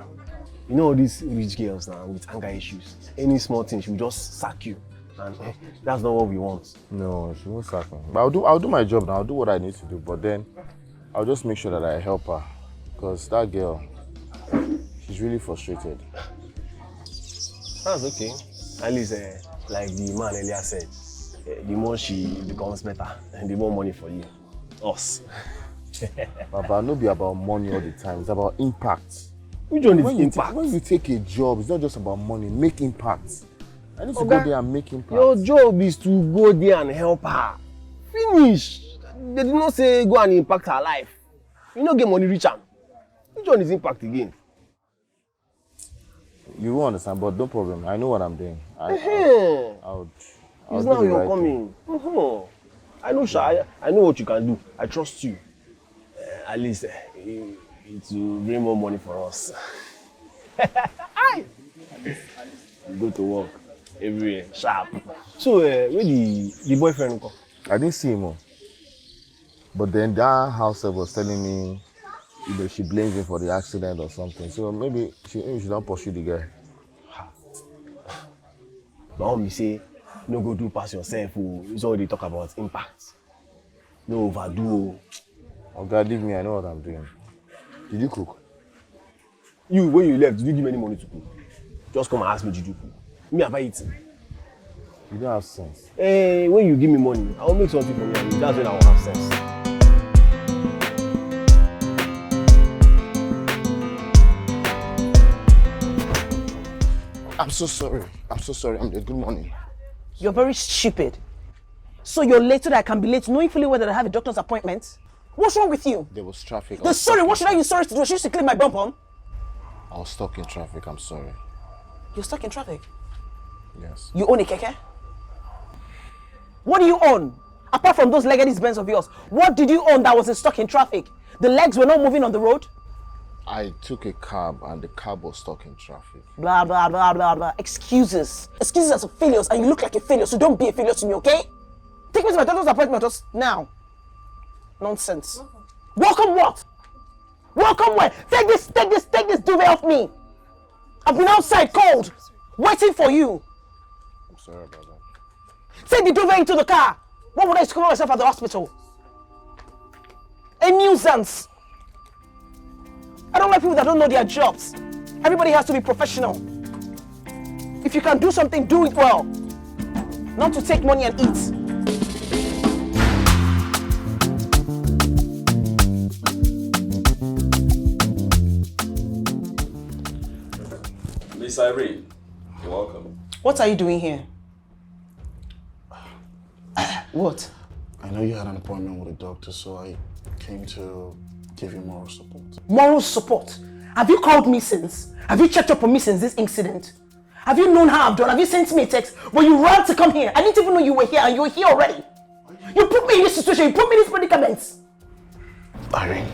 You know all these rich girls now with anger issues. Any small thing, she will just sack you. And that's not what we want. No, she won't sack me. But I'll do my job now. I'll do what I need to do. But then I'll just make sure that I help her. Because that girl, she's really frustrated. That's okay. At least, like the man earlier said, the more she becomes better, and the more money for you. Us. But no be about money all the time. It's about impact. Which one is impact? When you take a job, it's not just about money. Make impact. I need to go there and make impact. Your job is to go there and help her. Finish. They did not say go and impact her life. You don't get money reach am. Which one is impact again? You won't understand, but no problem. I know what I'm doing. I'll It's do now the you're right coming. I know, Sha. I know what you can do. I trust you. At least it will bring more money for us. We go to work everywhere, sharp. So, where the boyfriend go? I didn't see him. But then that house was telling me she blames him for the accident or something. So maybe she don't pursue the guy. My mom say, no go do pass yourself. It's all they talk about impact. No overdo. Oh God, leave me. I know what I'm doing. Did you cook? You, when you left, did you give me any money to cook? Just come and ask me, did you cook? Me, have I eaten? You don't have sense. Hey, when you give me money, I will make something for you. That's when I will have sense. I'm so sorry. I'm there. Good morning. You're very stupid. So you're late so that I can be late, knowing fully well that I have a doctor's appointment? What's wrong with you? There was traffic. Sorry, what should I use sorry to do? I should clean my bum bum. I was stuck in traffic. I'm sorry. You're stuck in traffic? Yes. You own a keke? What do you own? Apart from those legged Benz of yours, what did you own that was stuck in traffic? The legs were not moving on the road? I took a cab and the cab was stuck in traffic. Blah, blah, blah, blah, blah. Excuses. Excuses are failures and you look like a failure, so don't be a failure to me, okay? Take me to my doctor's appointment just now. Nonsense. Welcome what? Welcome where? Take this duvet off me. I've been outside cold, waiting for you. I'm sorry about that. Take the duvet into the car. What would I discover myself at the hospital? A nuisance. I don't like people that don't know their jobs. Everybody has to be professional. If you can do something, do it well. Not to take money and eat. Miss Irene, you're welcome. What are you doing here? What? I know you had an appointment with a doctor, so I came to give you moral support. Moral support? Have you called me since? Have you checked up on me since this incident? Have you known how I've done? Have you sent me a text? When you ran to come here, I didn't even know you were here and you were here already. You put me in this situation, you put me in these predicaments. Irene,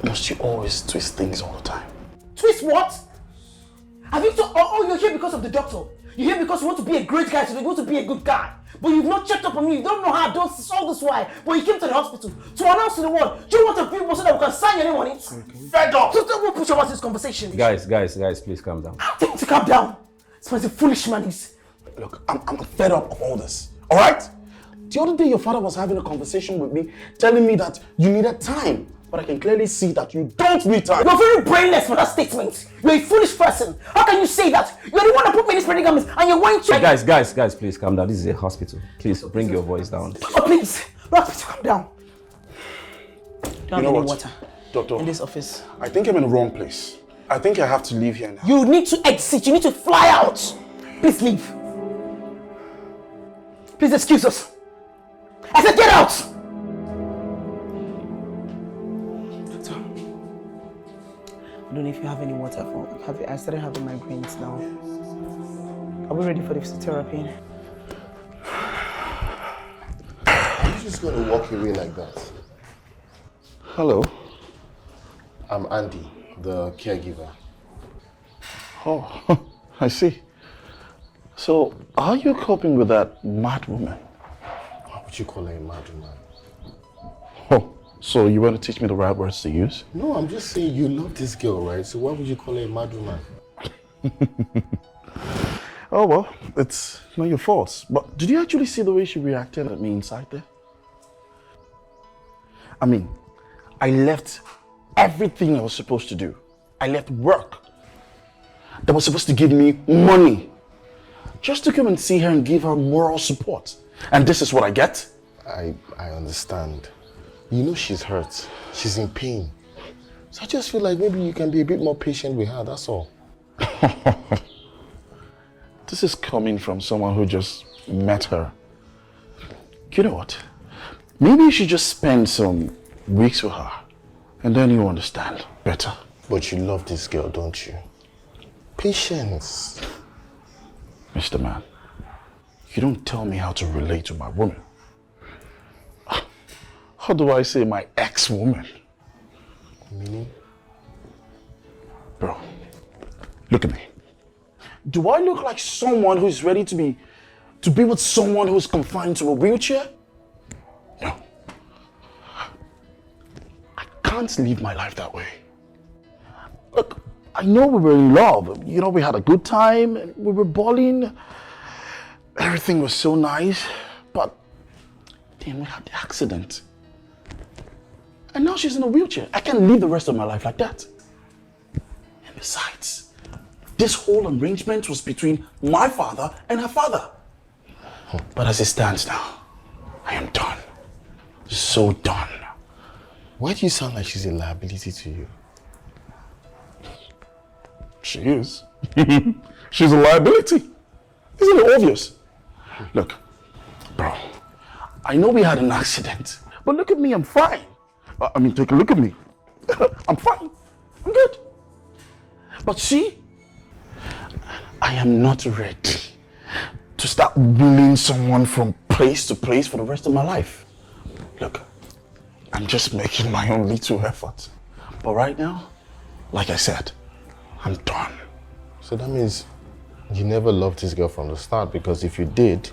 must you always twist things all the time? Twist what? Have you you're here because of the doctor. You're here because you want to be a great guy, so you want to be a good guy. But you've not checked up on me. You don't know how I do all this why. But you came to the hospital to announce to the world. Do you want a people so that we can sign your name on it? Fed up! So don't put your mouth in this conversation. Guys, please calm down. I'll tell you to calm down. It's what a foolish man is. Look, I'm fed up of all this. Alright? The other day your father was having a conversation with me, telling me that you needed time. But I can clearly see that you don't need time. You're very brainless for that statement. You're a foolish person. How can you say that? You're the one that put me in this predicament and you're going to... Hey, guys, please calm down. This is a hospital. Please bring your voice down. Oh, please. Hospital, calm down. Don't You know have any what? water Doctor, in this office. I think I'm in the wrong place. I think I have to leave here now. You need to exit. You need to fly out. Please leave. Please excuse us. I said get out. Doctor, I don't know if you have any water for. I started having migraines now. Are we ready for the physiotherapy? Are you just going to walk away like that? Hello. I'm Andy, the caregiver. Oh, I see. So, how are you coping with that mad woman? Why would you call her a mad woman? Oh, so you want to teach me the right words to use? No, I'm just saying you love this girl, right? So why would you call her a mad woman? Oh, well, it's not your fault. But did you actually see the way she reacted at me inside there? I mean, I left everything I was supposed to do. I left work that was supposed to give me money just to come and see her and give her moral support. And this is what I get? I understand. You know she's hurt. She's in pain. So I just feel like maybe you can be a bit more patient with her, that's all. This is coming from someone who just met her. You know what? Maybe you should just spend some weeks with her and then you understand better. But you love this girl, don't you? Patience. Mr. Man, you don't tell me how to relate to my woman. How do I say my ex-woman? Meaning? Bro, look at me. Do I look like someone who's ready to be with someone who's confined to a wheelchair? No. I can't live my life that way. Look, I know we were in love. You know, we had a good time. And we were balling. Everything was so nice. But then we had the accident. And now she's in a wheelchair. I can't live the rest of my life like that. And besides, this whole arrangement was between my father and her father. But as it stands now, I am done. So done. Why do you sound like she's a liability to you? She is. She's a liability. Isn't it obvious? Look, bro, I know we had an accident, but look at me, I'm fine. I mean, take a look at me. I'm fine. I'm good. But see, I am not ready to start wheeling someone from place to place for the rest of my life. Look, I'm just making my own little effort. But right now, like I said, I'm done. So that means you never loved this girl from the start, because if you did,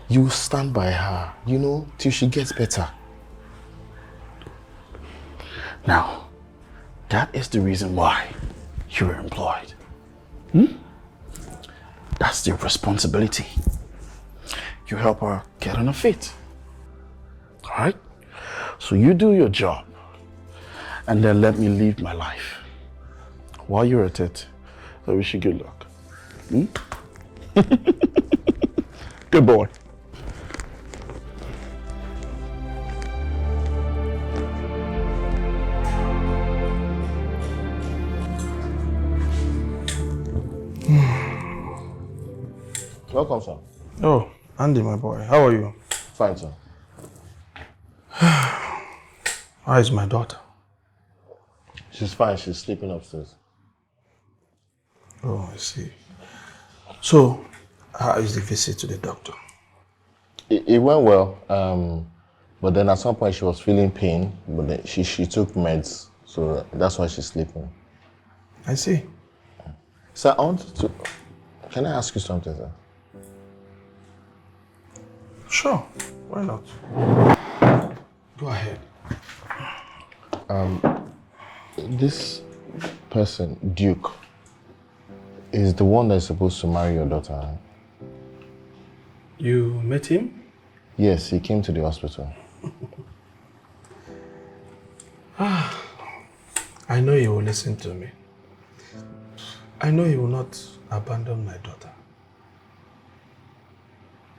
you stand by her, you know, till she gets better. Now, that is the reason why you were employed. That's your responsibility. You help her get on her feet. All right? So you do your job and then let me live my life. While you're at it, I wish you good luck. Good boy. Welcome, sir. Oh, Andy, my boy. How are you? Fine, sir. How is my daughter? She's fine. She's sleeping upstairs. Oh, I see. So, how is the visit to the doctor? It went well, but then at some point she was feeling pain, but then she took meds, so that's why she's sleeping. I see. Sir, can I ask you something, sir? Sure, why not? Go ahead. This person, Duke, is the one that's supposed to marry your daughter. You met him? Yes, he came to the hospital. I know he will listen to me. I know he will not abandon my daughter.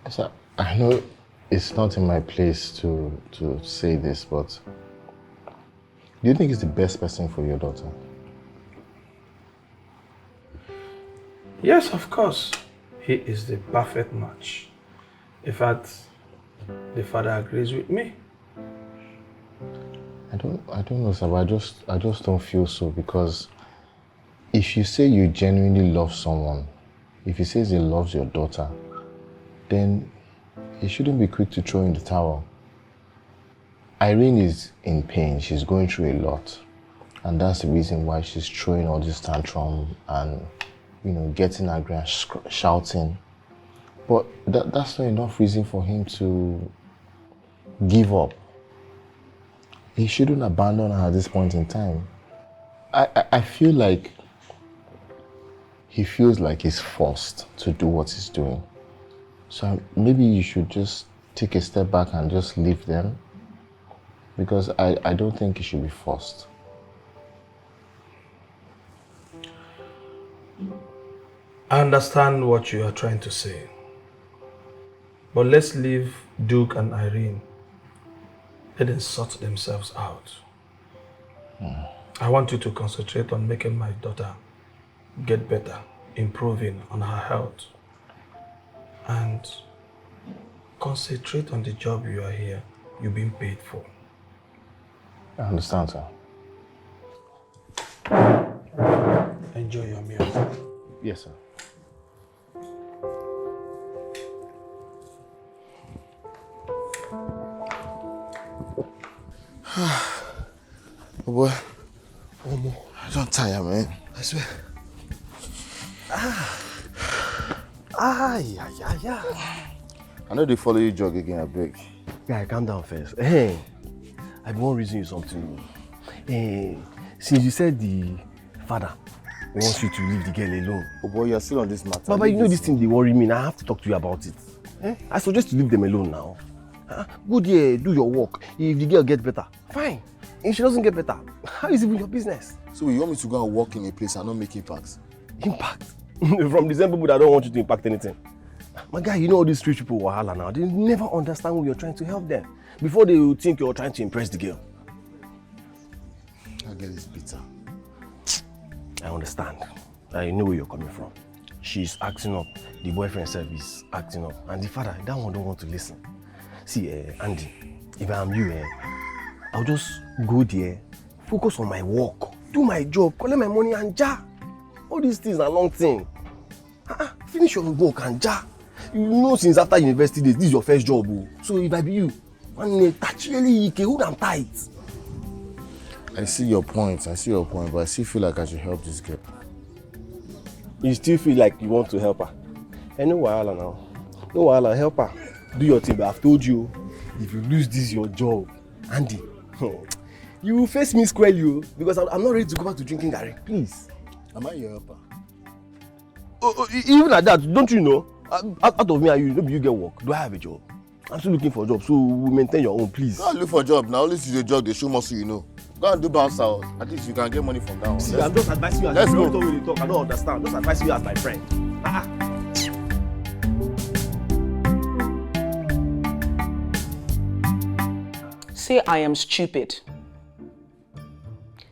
Sir, I know it's not in my place to say this, but do you think he's the best person for your daughter? Yes, of course. He is the perfect match. In fact, the father agrees with me. I don't know, sir, but I just don't feel so, because if you say you genuinely love someone, if he says he loves your daughter, then he shouldn't be quick to throw in the towel. Irene is in pain. She's going through a lot. And that's the reason why she's throwing all this tantrum and, getting angry and shouting. But that's not enough reason for him to give up. He shouldn't abandon her at this point in time. I feel like he feels like he's forced to do what he's doing. So maybe you should just take a step back and just leave them, because I don't think he should be forced. I understand what you are trying to say. But let's leave Duke and Irene. Let them sort themselves out. I want you to concentrate on making my daughter get better, improving on her health. And concentrate on the job you are here, you're being paid for. I understand, sir. Enjoy your meal. Yes, sir. Oh boy. I don't tire, man. I swear. I know they follow you jog again, I beg. Guy, calm down first. Hey, I want to reason you something. Hey, since you said the father wants you to leave the girl alone. Oh boy, you're still on this matter. Baba, you know this thing, they worry me and I have to talk to you about it. I suggest you leave them alone now. Go there, do your work. If the girl gets better, fine. If she doesn't get better, how is it with your business? So you want me to go and work in a place and not make impact? Impact? From the same people that don't want you to impact anything. My guy, you know all these rich people wahala now. They never understand when you're trying to help them. Before they will think you're trying to impress the girl. That girl is bitter. I understand. I know where you're coming from. She's acting up. The boyfriend self is acting up. And the father, that one don't want to listen. See, Andy, if I'm you, I'll just go there, focus on my work, do my job, collect my money and ja. All these things are long thing. Finish your work and ja. You know, since after university days, this is your first job. So if I be you, man, touch really, you can hold them tight. I see your point, but I still feel like I should help this girl. You still feel like you want to help her? No wahala now. No wahala, help her. Do your thing, but I've told you, if you lose this your job, Andy, you will face me squarely, because I'm not ready to go back to drinking Gary. Please. Am I your helper? Even like that, don't you know? Out of me and you, maybe you get work. Do I have a job? I'm still looking for a job, so we maintain your own, please. Go and look for a job. Now, only see the job, they show muscle, you know. Go and do bounce out. At least you can get money from that one. See, I'm just advising you as Let's a go. friend. Talk. I don't understand. I'm just advising you as my friend. Say I am stupid.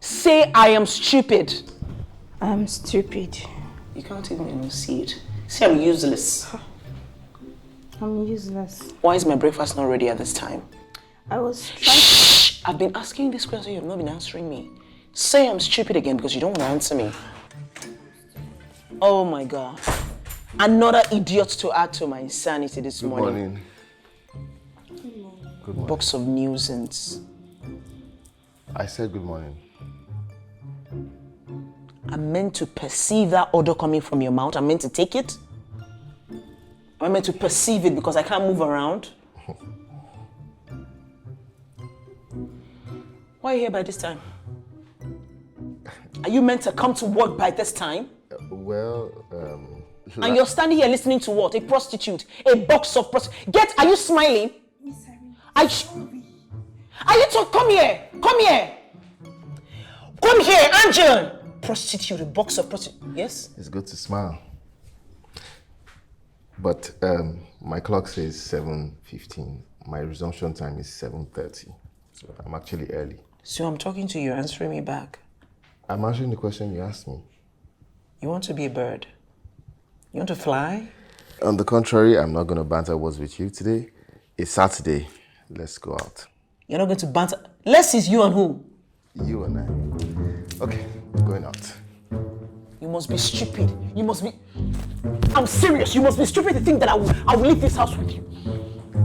Say I am stupid. I'm stupid. You can't even enunciate. Say I'm useless. I'm useless. Why is my breakfast not ready at this time? I was trying to... Shh! I've been asking this question, you have not been answering me. Say I'm stupid again because you don't want to answer me. Oh my God. Another idiot to add to my insanity this morning. Good morning. Box of nuisance. I said good morning. I'm meant to perceive that order coming from your mouth. I'm meant to take it. I'm meant to perceive it because I can't move around. Why are you here by this time? Are you meant to come to work by this time? And you're standing here listening to what? A prostitute, a box of prostitutes. Are you smiling? Are you come here, come here. Come here, Angel. Prostitute, a box of prostitutes. Yes? It's good to smile. But my clock says 7:15. My resumption time is 7:30. So I'm actually early. So I'm talking to you, answering me back. I'm answering the question you asked me. You want to be a bird? You want to fly? On the contrary, I'm not going to banter words with you today. It's Saturday. Let's go out. You're not going to banter? Less is you and who? You and I. Okay, we're going out. You must be stupid. You must be... I'm serious. You must be stupid to think that I will leave this house with you.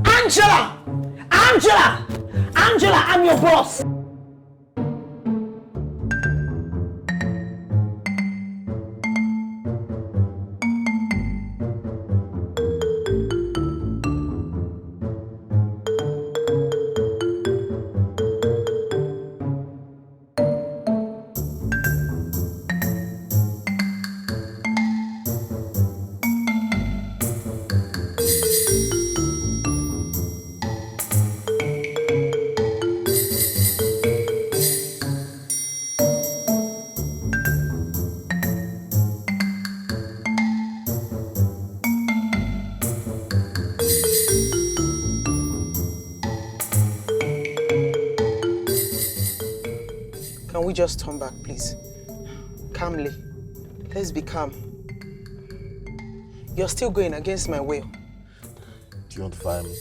Angela! Angela! Angela, I'm your boss. Can we just turn back, please? Calmly. Let's be calm. You're still going against my will. Do you want to fire me?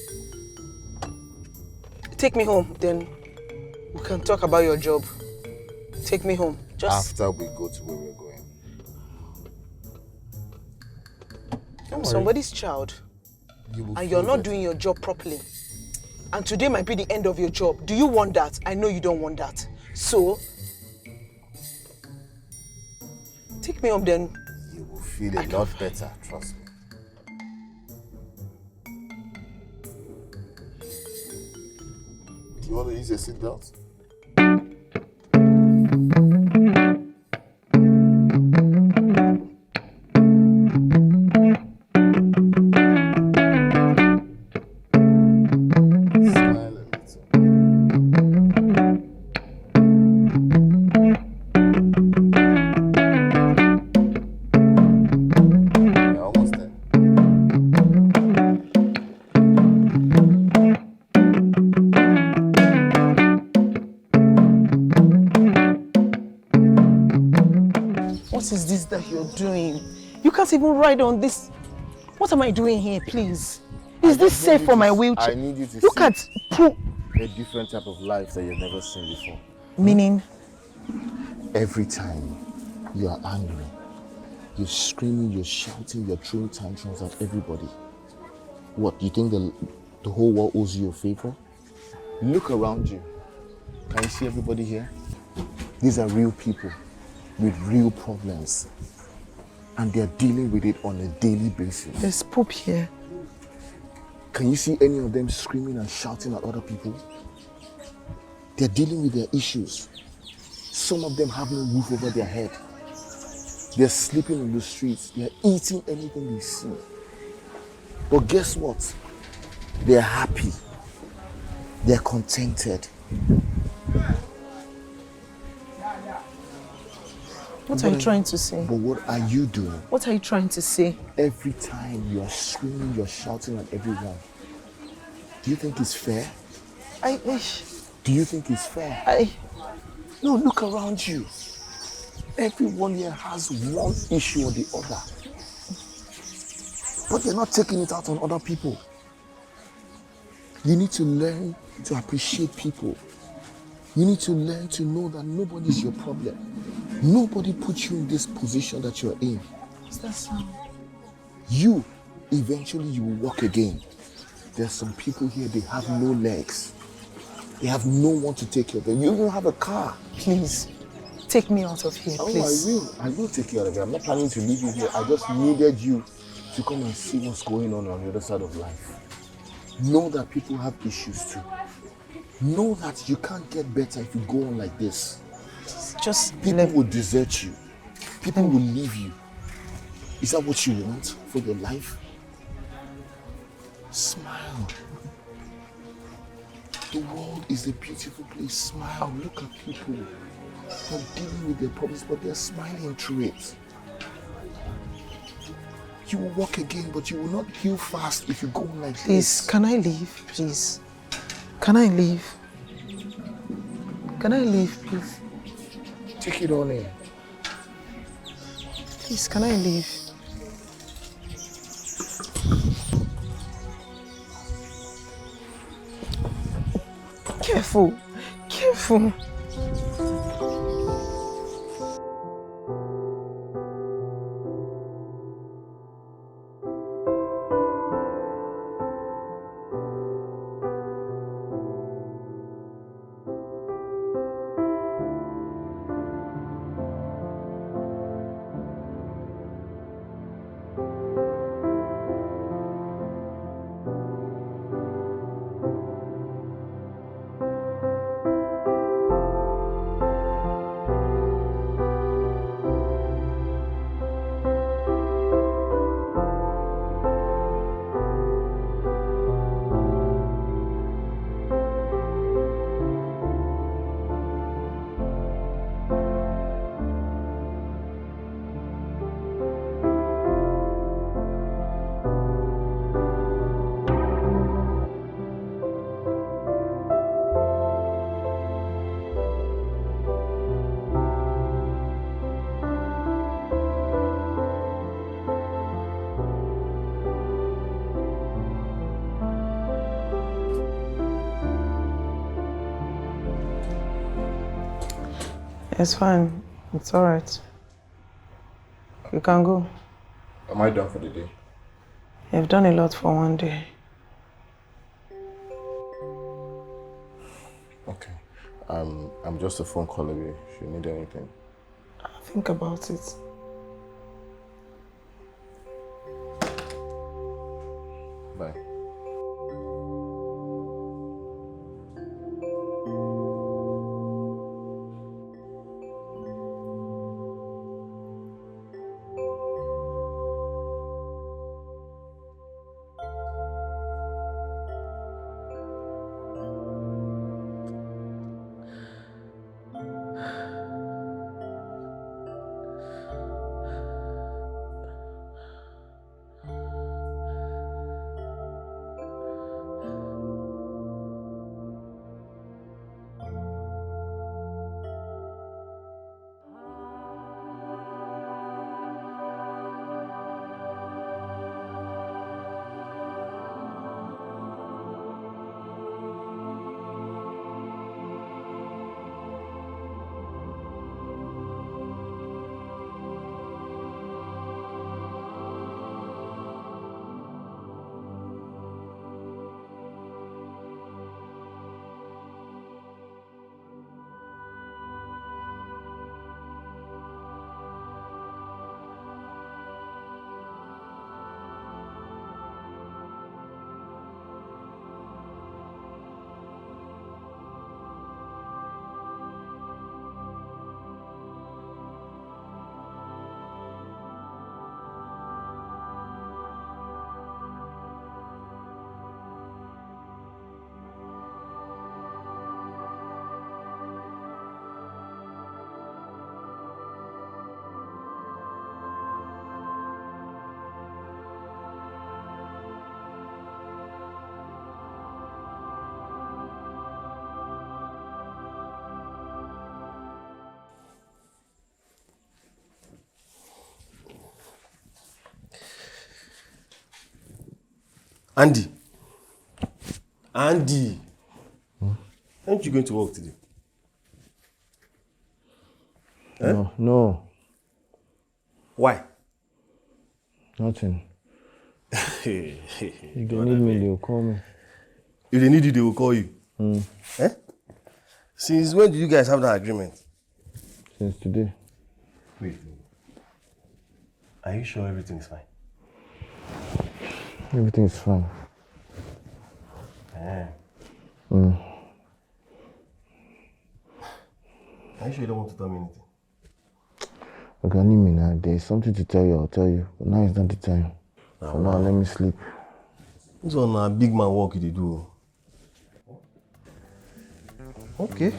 Take me home, then we can talk about your job. Take me home. Just after we go to where we're going. I'm somebody's child. And you're not doing your job properly. And today might be the end of your job. Do you want that? I know you don't want that. So, take me home then. You will feel a lot better, trust me. Do you want to use your seatbelt? Even ride on this. What am I doing here, please? Is this safe for my wheelchair? I need you to look at a different type of life that you've never seen before. Meaning? Every time you are angry, you're screaming, you're shouting, you're throwing tantrums at everybody. What, you think the whole world owes you a favor? Look around you. Can you see everybody here? These are real people with real problems. And they're dealing with it on a daily basis. There's poop here. Can you see any of them screaming and shouting at other people? They're dealing with their issues. Some of them have no roof over their head. They're sleeping in the streets. They're eating anything they see. But guess what? They're happy. They're contented. What are you trying to say? But what are you doing? What are you trying to say? Every time you're screaming, you're shouting at everyone. Do you think it's fair? Do you think it's fair? No, look around you. Everyone here has one issue or the other. But they're not taking it out on other people. You need to learn to appreciate people. You need to learn to know that nobody's your problem. Nobody put you in this position that you're in. Is that so? You, eventually you will walk again. There's some people here, they have no legs. They have no one to take care of them. You don't have a car. Please, take me out of here, please. I will take you out of here. I'm not planning to leave you here. I just needed you to come and see what's going on the other side of life. Know that people have issues too. know that you can't get better if you go on like this. Just People will desert you. People will leave you. Is that what you want for your life? Smile. The world is a beautiful place. Smile. Look at people. They're dealing with their problems, but they're smiling through it. You will walk again, but you will not heal fast if you go on like Please, this. can I leave, please? Can I leave? Can I leave, please? Take it all in. Please, can I leave? Careful, careful. It's fine. It's all right. You can go. Am I done for the day? You've done a lot for one day. Okay. I'm just a phone call away if you need anything. Think about it. Bye. Andy. Andy. Aren't you going to work today? No, no, Why? nothing. If If they need me, they'll call me. they need you, they will call you. Eh? Since when did you guys have that agreement? Since today. Wait. Are you sure everything is fine? Everything's fine. Eh. Are you sure you don't want to tell me anything? Okay, Mina, there's something to tell you, I'll tell you. But now it's not the time. For now, let me sleep. This one a big man work you do. Okay.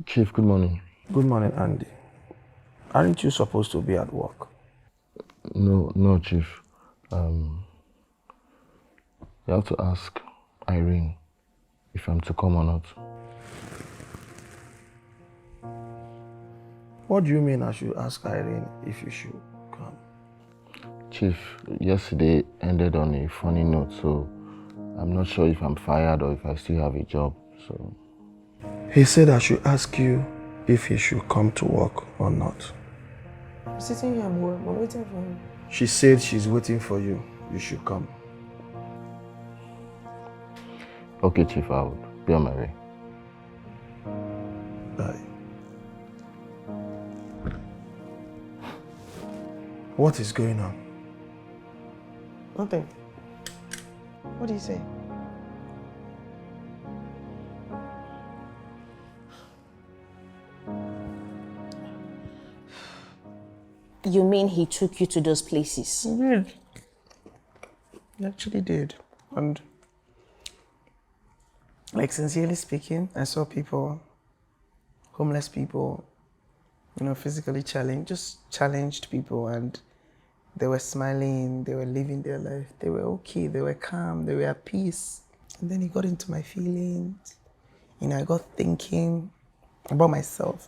Chief, good morning. Good morning, Andy. Aren't you supposed to be at work? No, Chief. You have to ask Irene if I'm to come or not. What do you mean I should ask Irene if you should come? Chief, yesterday ended on a funny note, so I'm not sure if I'm fired or if I still have a job, so... He said I should ask you if he should come to work or not. I'm sitting here, I'm waiting for him. She said she's waiting for you. You should come. Okay, Chief, I'll be on my way. Bye. What is going on? Nothing. What do you say? You mean he took you to those places? He did. He actually did. And like, sincerely speaking, I saw people, homeless people, you know, physically challenged, just challenged people, and they were smiling, they were living their life, they were okay, they were calm, they were at peace. And then he got into my feelings. You know, I got thinking about myself.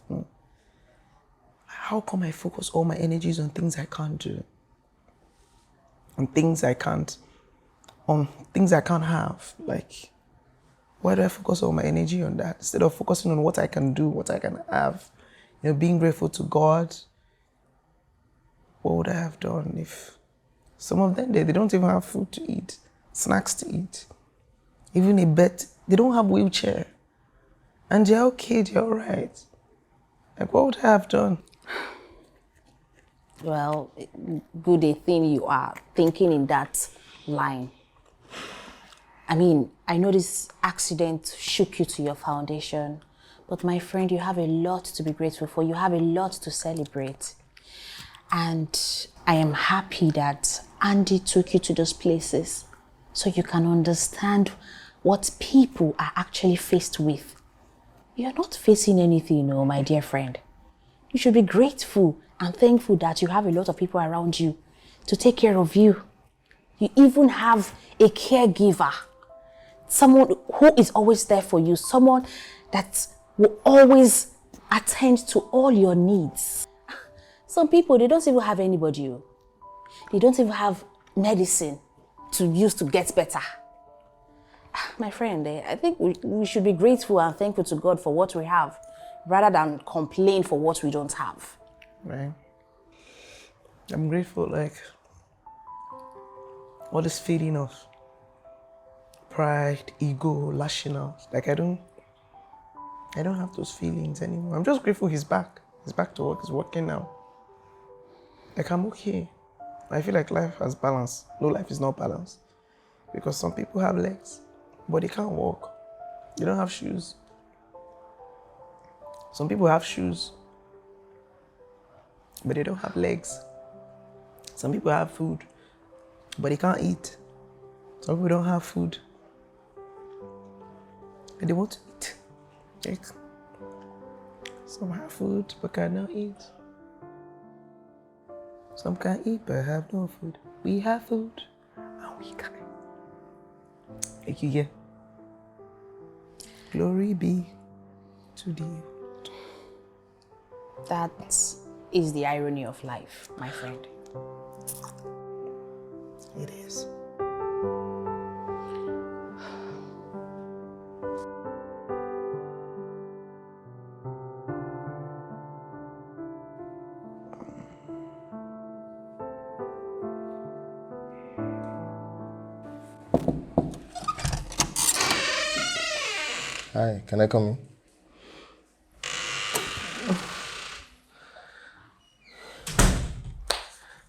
How come I focus all my energies on things I can't do? On things I can't have? Like, why do I focus all my energy on that instead of focusing on what I can do, what I can have? You know, being grateful to God. What would I have done if some of them, they don't even have food to eat, snacks to eat, even a bed, they don't have wheelchair. And they're okay, they're all right. Like, what would I have done? Well, good a thing you are thinking in that line. I mean, I know this accident shook you to your foundation, but my friend, you have a lot to be grateful for. You have a lot to celebrate. And I am happy that Andy took you to those places so you can understand what people are actually faced with. You're not facing anything, no, my dear friend. You should be grateful and thankful that you have a lot of people around you to take care of you. You even have a caregiver, someone who is always there for you, someone that will always attend to all your needs. Some people, they don't even have anybody. They don't even have medicine to use to get better. My friend, I think we should be grateful and thankful to God for what we have, rather than complain for what we don't have. Right. I'm grateful, like, all this feeding of pride, ego, lashing out. Like, I don't have those feelings anymore. I'm just grateful he's back. He's back to work, he's working now. Like, I'm okay. I feel like life has balance. No, life is not balanced. Because some people have legs, but they can't walk. They don't have shoes. Some people have shoes, but they don't have legs. Some people have food, but they can't eat. Some people don't have food, but they want to eat. Like, some have food, but cannot eat. Some can eat, but have no food. We have food, and we can. Like, you get. Glory be to thee. That is the irony of life, my friend. It is. Hi, can I come in?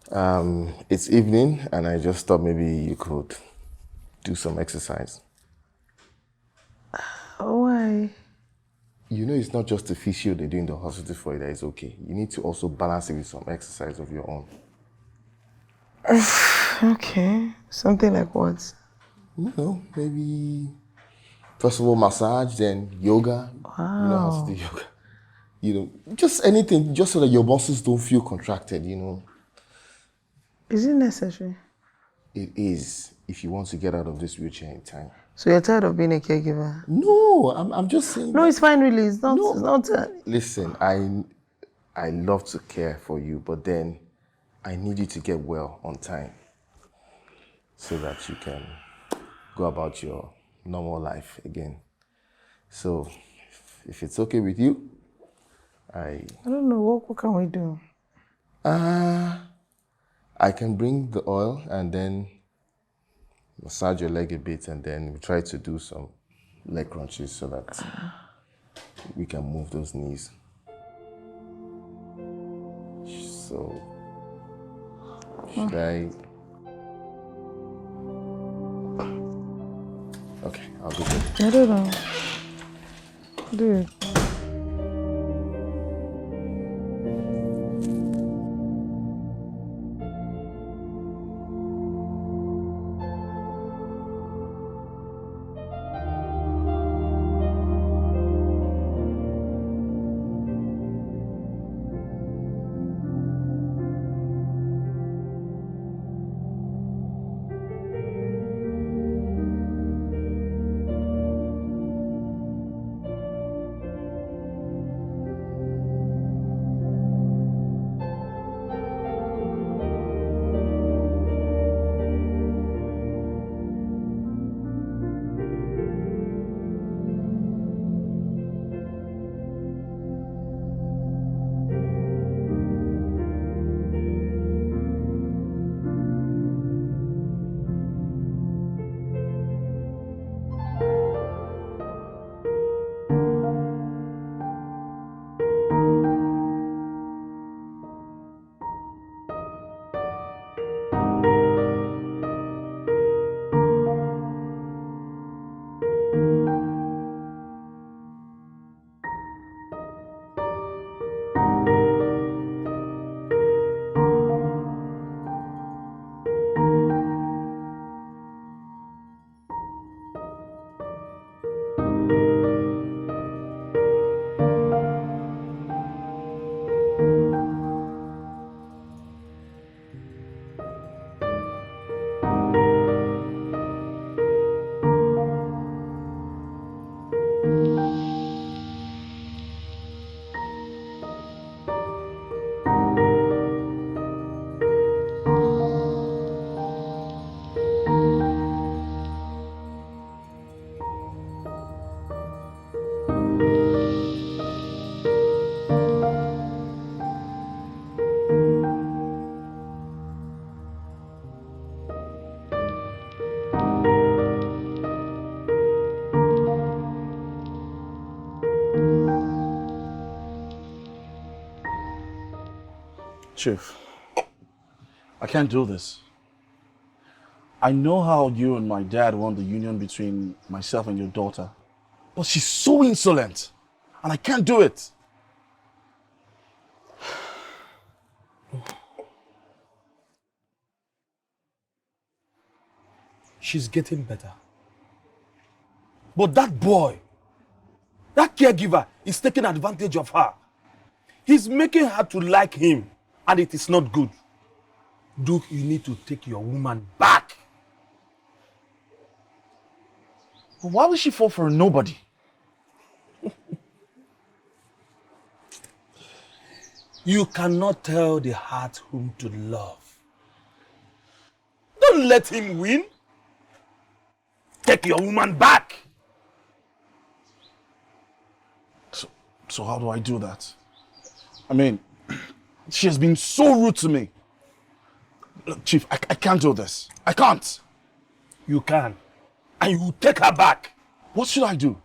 It's evening and I just thought maybe you could do some exercise. Why? You know it's not just the physio they do in the hospital for you that is okay. You need to also balance it with some exercise of your own. Okay. Something like what? You know, maybe first of all massage, then yoga. Wow. You know how to do yoga. You know, just anything, just so that your muscles don't feel contracted, you know. Is it necessary? It is, if you want to get out of this wheelchair in time. So you're tired of being a caregiver? No, I'm just saying. No, it's fine, really. It's not. No. It's not. Listen, I love to care for you, but then I need you to get well on time so that you can go about your normal life again. So, if it's okay with you, I don't know. What can we do? I can bring the oil and then massage your leg a bit, and then we try to do some leg crunches so that we can move those knees. So, should I? Okay, I'll do it. I don't know. Do it. Chief, I can't do this. I know how you and my dad want the union between myself and your daughter, but she's so insolent, and I can't do it. She's getting better. But that boy, that caregiver, is taking advantage of her. He's making her to like him, and it is not good. Duke, you need to take your woman back. But why would she fall for a nobody? You cannot tell the heart whom to love. Don't let him win. Take your woman back. So how do I do that? I mean, she has been so rude to me. Look, Chief, I can't do this. I can't. You can. And you will take her back. What should I do?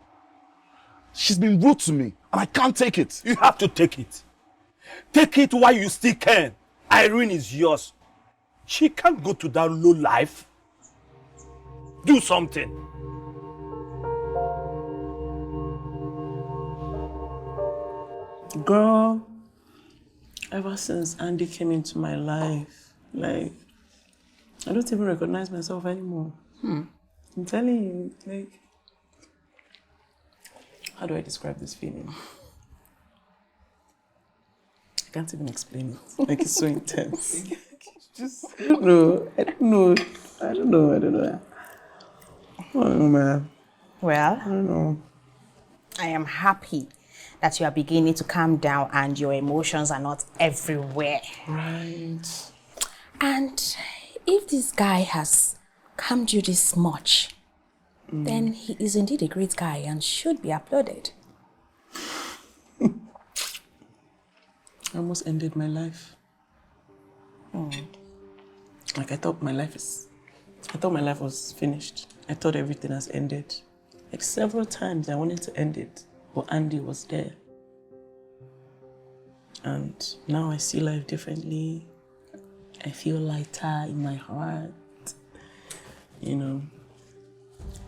She's been rude to me, and I can't take it. You have to take it. Take it while you still can. Irene is yours. She can't go to that low life. Do something. Girl, ever since Andy came into my life, like, I don't even recognize myself anymore. I'm telling you, like, how do I describe this feeling? I can't even explain it. Like, it's so intense. Just, I don't know. I don't know. Oh, man. Well, I don't know. I am happy that you are beginning to calm down and your emotions are not everywhere. Right. And if this guy has calmed you this much, then he is indeed a great guy and should be applauded. I almost ended my life. Like, I thought my life was finished. I thought everything has ended. Like, several times I wanted to end it, but Andy was there. And now I see life differently. I feel lighter in my heart. You know,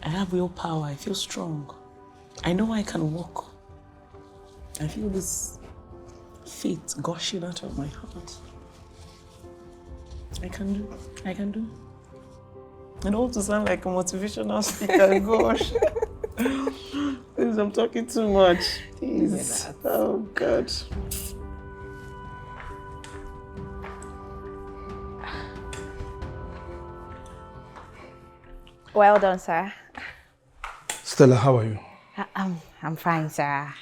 I have willpower. I feel strong. I know I can walk. I feel this faith gushing out of my heart. I can do. I don't want to sound like a motivational speaker, gosh. Please, I'm talking too much. Please. Oh, God. Well done, sir. Stella, how are you? I'm fine, sir.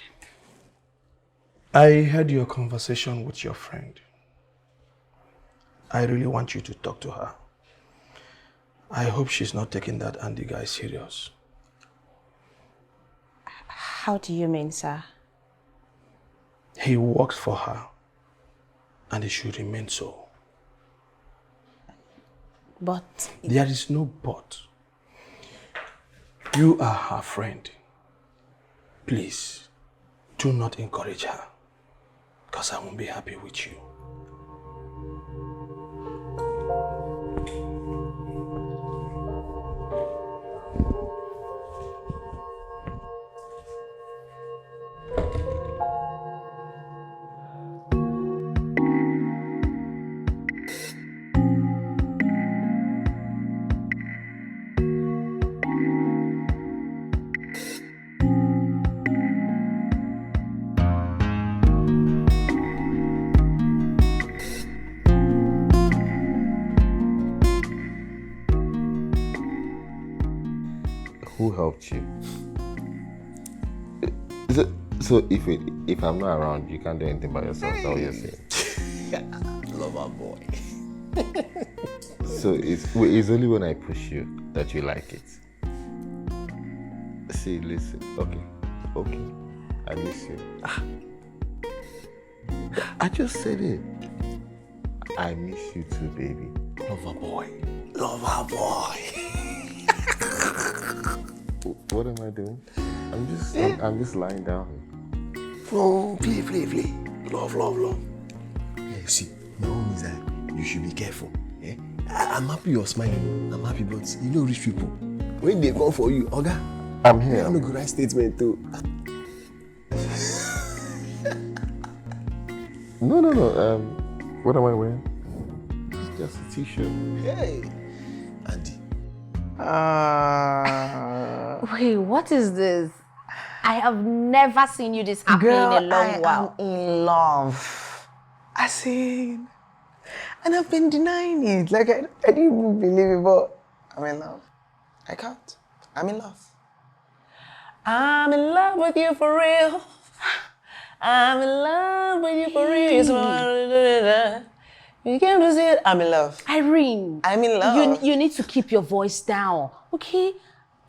I heard your conversation with your friend. I really want you to talk to her. I hope she's not taking that Andy guy serious. How do you mean, sir? He works for her, and it should remain so. But... There is no but. You are her friend. Please, do not encourage her, because I won't be happy with you. Who helped you? So if I'm not around, you can't do anything by yourself. That's what you're saying. Lover boy. So it's only when I push you that you like it. See, listen. Okay. I miss you. I just said it. I miss you too, baby. Lover boy. Lover boy. What am I doing? I'm just lying down. Play. Love. Yeah, see, my own is that you should be careful. Yeah? I'm happy you're smiling. I'm happy, but you know rich people. When they come for you, Oga, I'm here. I'm not gonna write statement too. No. What am I wearing? It's just a t-shirt. Hey, Andy. Wait, what is this? I have never seen you this happy in a long while. I'm in love. And I've been denying it. Like, I didn't even believe it, but I'm in love. I can't. I'm in love. I'm in love with you for real. I'm in love with you for real. You came to see it. I'm in love. Irene. I'm in love. You need to keep your voice down, okay?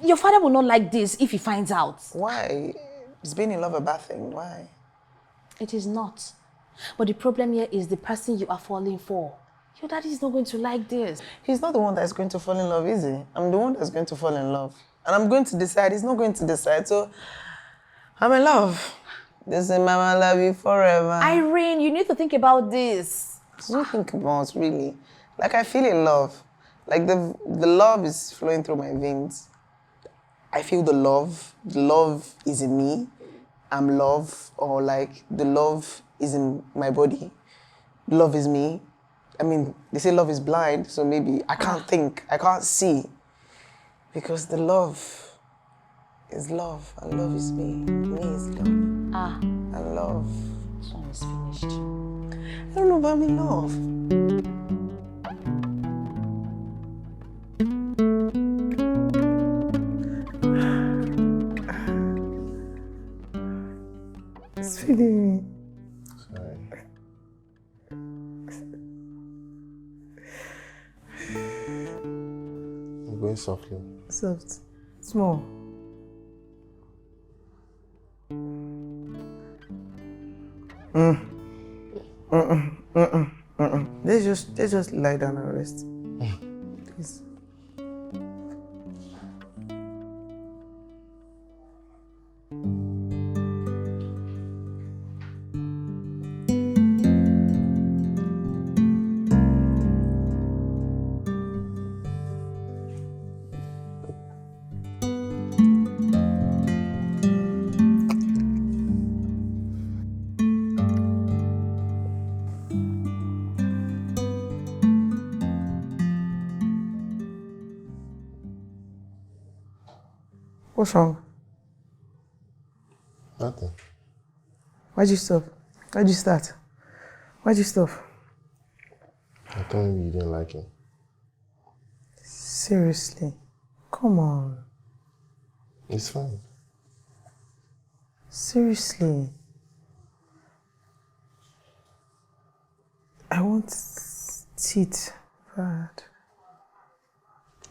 Your father will not like this if he finds out. Why? Is being in love a bad thing? Why? It is not. But the problem here is the person you are falling for. Your daddy is not going to like this. He's not the one that's going to fall in love, is he? I'm the one that's going to fall in love. And I'm going to decide. He's not going to decide. So, I'm in love. This is Mama, love you forever. Irene, you need to think about this. What do you think about, really? Like I feel in love. Like the love is flowing through my veins. I feel the love. The love is in me. I'm love, or like the love is in my body. Love is me. I mean, they say love is blind, so maybe I can't think, I can't see. Because the love is love, and love is me. Me is love. And love. This one is finished. I don't know, but I'm in love. It's feeding me. Sorry. I'm going softly. Soft. Small. Let's just lie down and rest. Please. What's wrong? Nothing. Why'd you stop? Why'd you start? Why'd you stop? I told you you didn't like it. Seriously? Come on. It's fine. Seriously? I want teeth. Bad.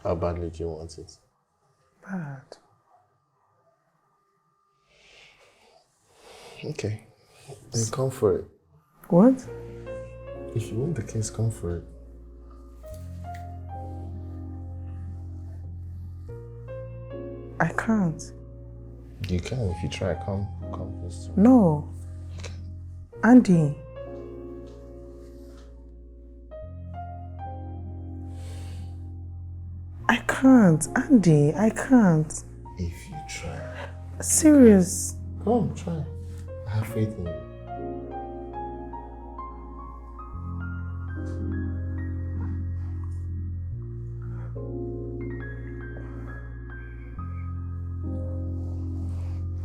How badly do you want it? Bad. Okay. Then come for it. What? If you want the case, come for it. I can't. You can if you try. Come close to me. No. Andy. I can't. Andy, I can't. If you try. Serious. Come, try. I have faith in you.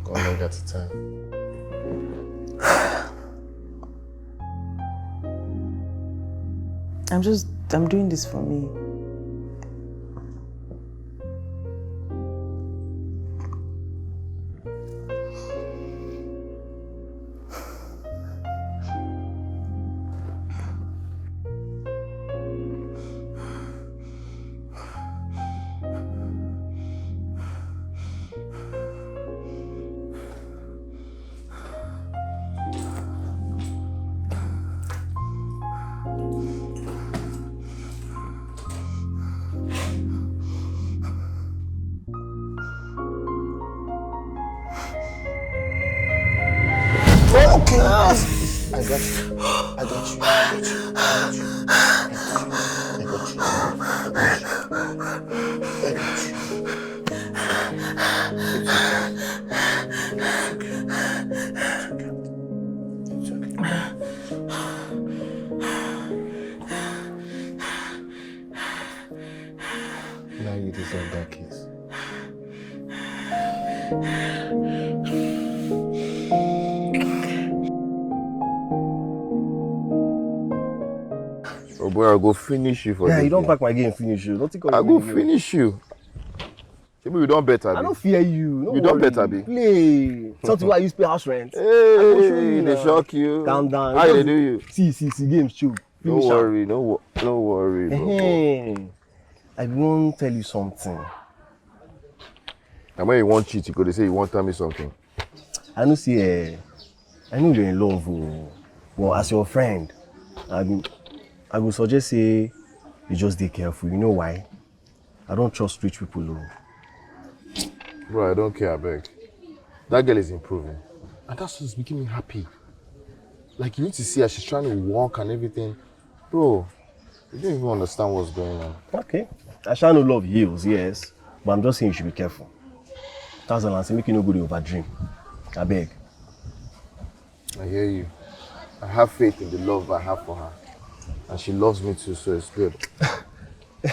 Go on, look at the time. I'm doing this for me. Okay. I got you. I got you. I got you. I got you. It's okay. Now you deserve that kiss. Oh boy, I'll go finish you for Yeah, this you don't game. pack my game, finish you. Don't think I'll go finish you. Maybe you don't better. I don't fear you. You don't better be. Play. Something why you pay house rent. Hey, they shock you. Calm down. How they do you? See, games chill. Don't worry, no worry. Hey, I won't tell you something. And when you want cheat, you go to say you won't tell me something. I know see, I know you're in love. Oh. Well, as your friend, I would suggest say you just be careful. You know why? I don't trust rich people. Oh. Bro, I don't care, I beg. That girl is improving. And that's what's making me happy. Like, you need to see her, she's trying to walk and everything. Bro, You don't even understand what's going on. Okay. I shall know love heals, yes. But I'm just saying you should be careful. Thousand and say make you no go dey overdream. I beg. I hear you. I have faith in the love I have for her. And she loves me too, so it's good.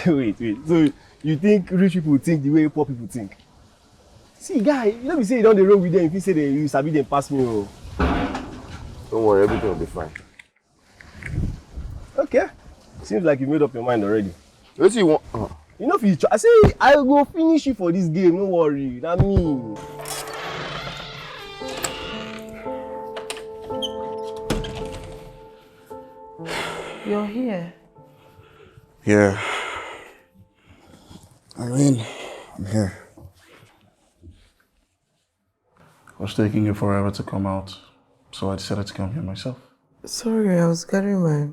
wait. So you think rich people think the way poor people think? See, guy, you know me say you don't roll with them if you say you sabi them pass me. Oh. Don't worry, everything will be fine. Okay. Seems like you made up your mind already. What do you want? You know, if you try, I say I will go finish you for this game. No worry. That me. You're here. Yeah. Irene, I'm here. It was taking you forever to come out, so I decided to come here myself. Sorry, I was gathering my...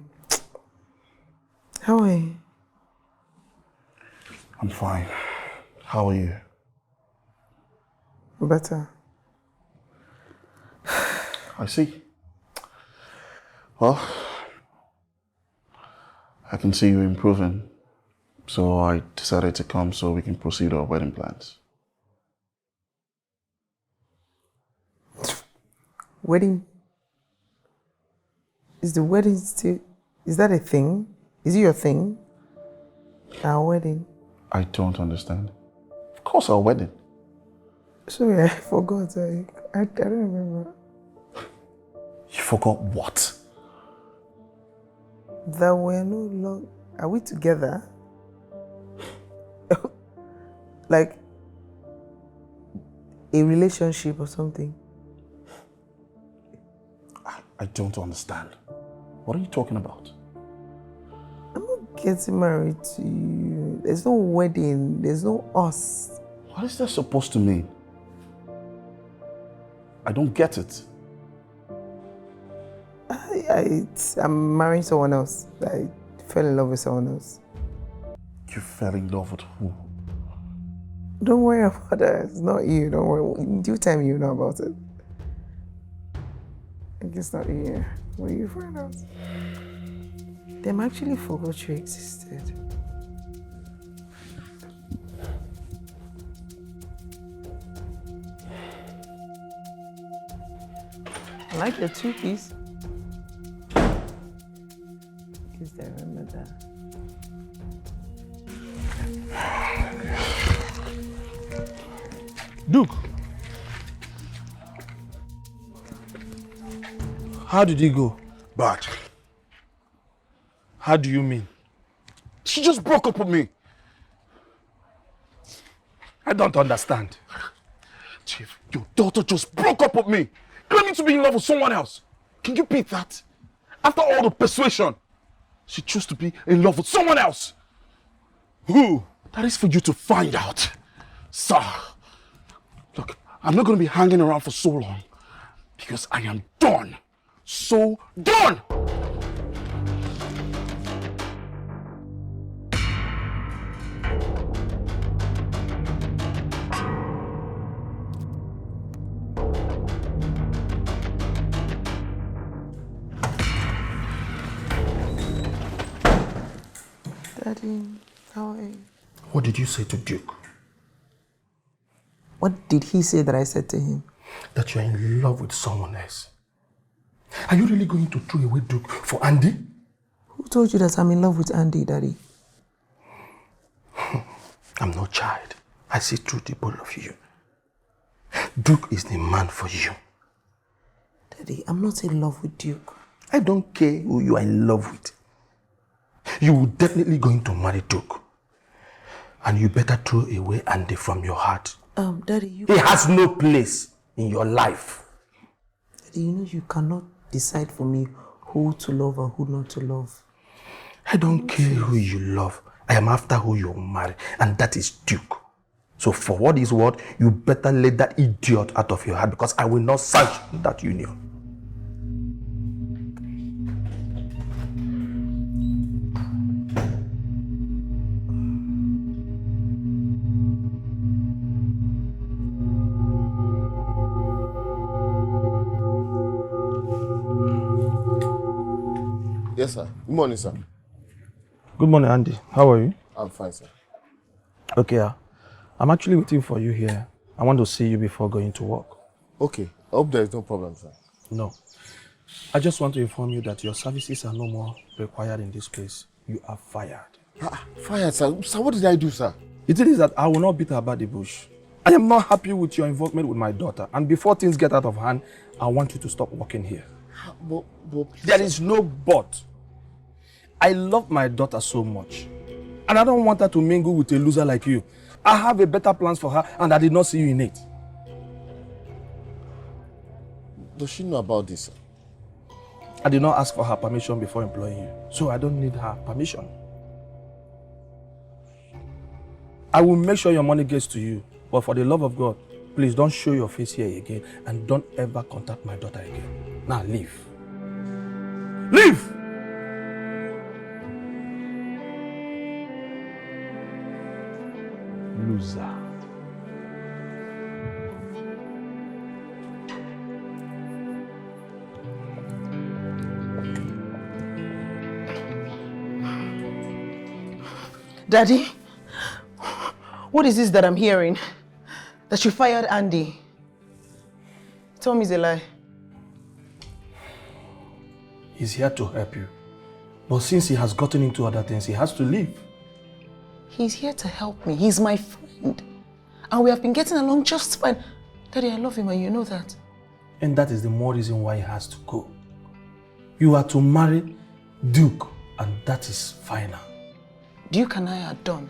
How are you? I'm fine. How are you? Better. I see. Well, I can see you improving, so I decided to come so we can proceed our wedding plans. Wedding? Is the wedding still... Is that a thing? Is it your thing? Our wedding? I don't understand. Of course, our wedding. Sorry, I forgot. I don't remember. You forgot what? That we're no longer... Are we together? Like a relationship or something? I don't understand. What are you talking about? I'm not getting married to you. There's no wedding. There's no us. What is that supposed to mean? I don't get it. I'm marrying someone else. I fell in love with someone else. You fell in love with who? Don't worry about that. It's not you. Don't worry. In due time, you know about it. I guess not you. Will you find out? Them actually forgot you existed. I like the two-piece. Guess they remember that. Duke, how did he go? Bad. How do you mean? She just broke up with me. I don't understand. Chief, your daughter just broke up with me, claiming to be in love with someone else. Can you beat that? After all the persuasion, she chose to be in love with someone else. Who? That is for you to find out. Sir, look, I'm not going to be hanging around for so long because I am done. So done! Daddy, how are you? What did you say to Duke? What did he say that I said to him? That you're in love with someone else. Are you really going to throw away Duke for Andy? Who told you that I'm in love with Andy, Daddy? I'm no child. I see through the both of you. Duke is the man for you. Daddy, I'm not in love with Duke. I don't care who you are in love with. You will definitely going to marry Duke. And you better throw away Andy from your heart. Daddy, you... He has no place in your life. Daddy, you know you cannot decide for me who to love and who not to love. I don't care who you love. I am after who you marry, and that is Duke. So for what is what, you better let that idiot out of your heart because I will not sanction that union. Yes, sir. Good morning, sir. Good morning, Andy. How are you? I'm fine, sir. Okay, I'm actually waiting for you here. I want to see you before going to work. Okay. I hope there is no problem, sir. No. I just want to inform you that your services are no more required in this place. You are fired. Fired, sir? Sir, what did I do, sir? It is that I will not beat about the bush. I am not happy with your involvement with my daughter. And before things get out of hand, I want you to stop working here. But there is no but. I love my daughter so much. And I don't want her to mingle with a loser like you. I have a better plans for her and I did not see you in it. Does she know about this, sir? I did not ask for her permission before employing you. So I don't need her permission. I will make sure your money gets to you. But for the love of God, please don't show your face here again and don't ever contact my daughter again. Now leave. Leave! Loser. Daddy, what is this that I'm hearing? That you fired Andy? Tell me it's a lie. He's here to help you. But since he has gotten into other things, he has to leave. He's here to help me. He's my friend. And we have been getting along just fine. Daddy, I love him and you know that. And that is the more reason why he has to go. You are to marry Duke, and that is final. Duke and I are done.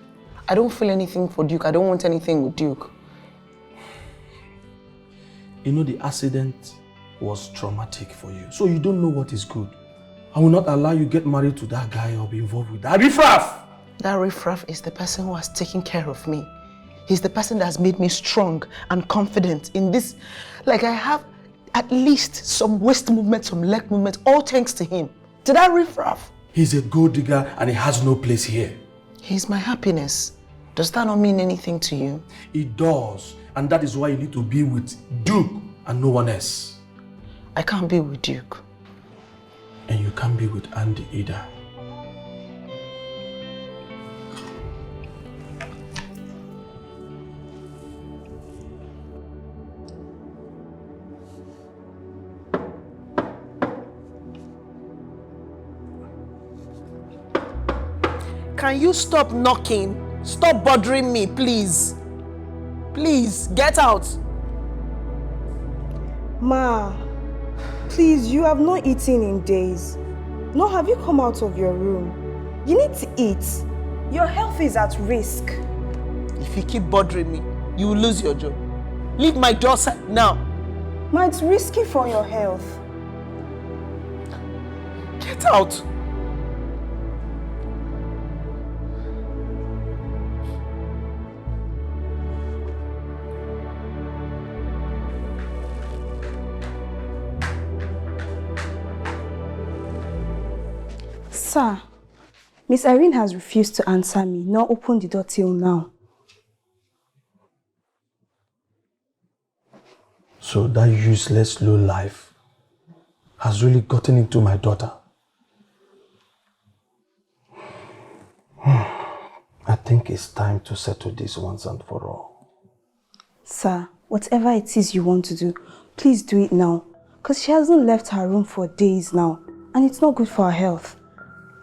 I don't feel anything for Duke. I don't want anything with Duke. You know, the accident was traumatic for you, so you don't know what is good. I will not allow you get married to that guy or be involved with that riffraff. That riffraff is the person who has taken care of me. He's the person that has made me strong and confident in this. Like, I have at least some waist movement, some leg movement, all thanks to him. To that riffraff. He's a gold digger and he has no place here. He's my happiness. Does that not mean anything to you? It does. And that is why you need to be with Duke and no one else. I can't be with Duke. And you can't be with Andy either. Can you stop knocking? Stop bothering me, please. Please, get out. Ma, please, you have not eaten in days. Nor have you come out of your room. You need to eat. Your health is at risk. If you keep bothering me, you will lose your job. Leave my door side now. Ma, it's risky for your health. Get out. Sir, Miss Irene has refused to answer me, nor open the door till now. So that useless low life has really gotten into my daughter. I think it's time to settle this once and for all. Sir, whatever it is you want to do, please do it now. Because she hasn't left her room for days now. And it's not good for her health.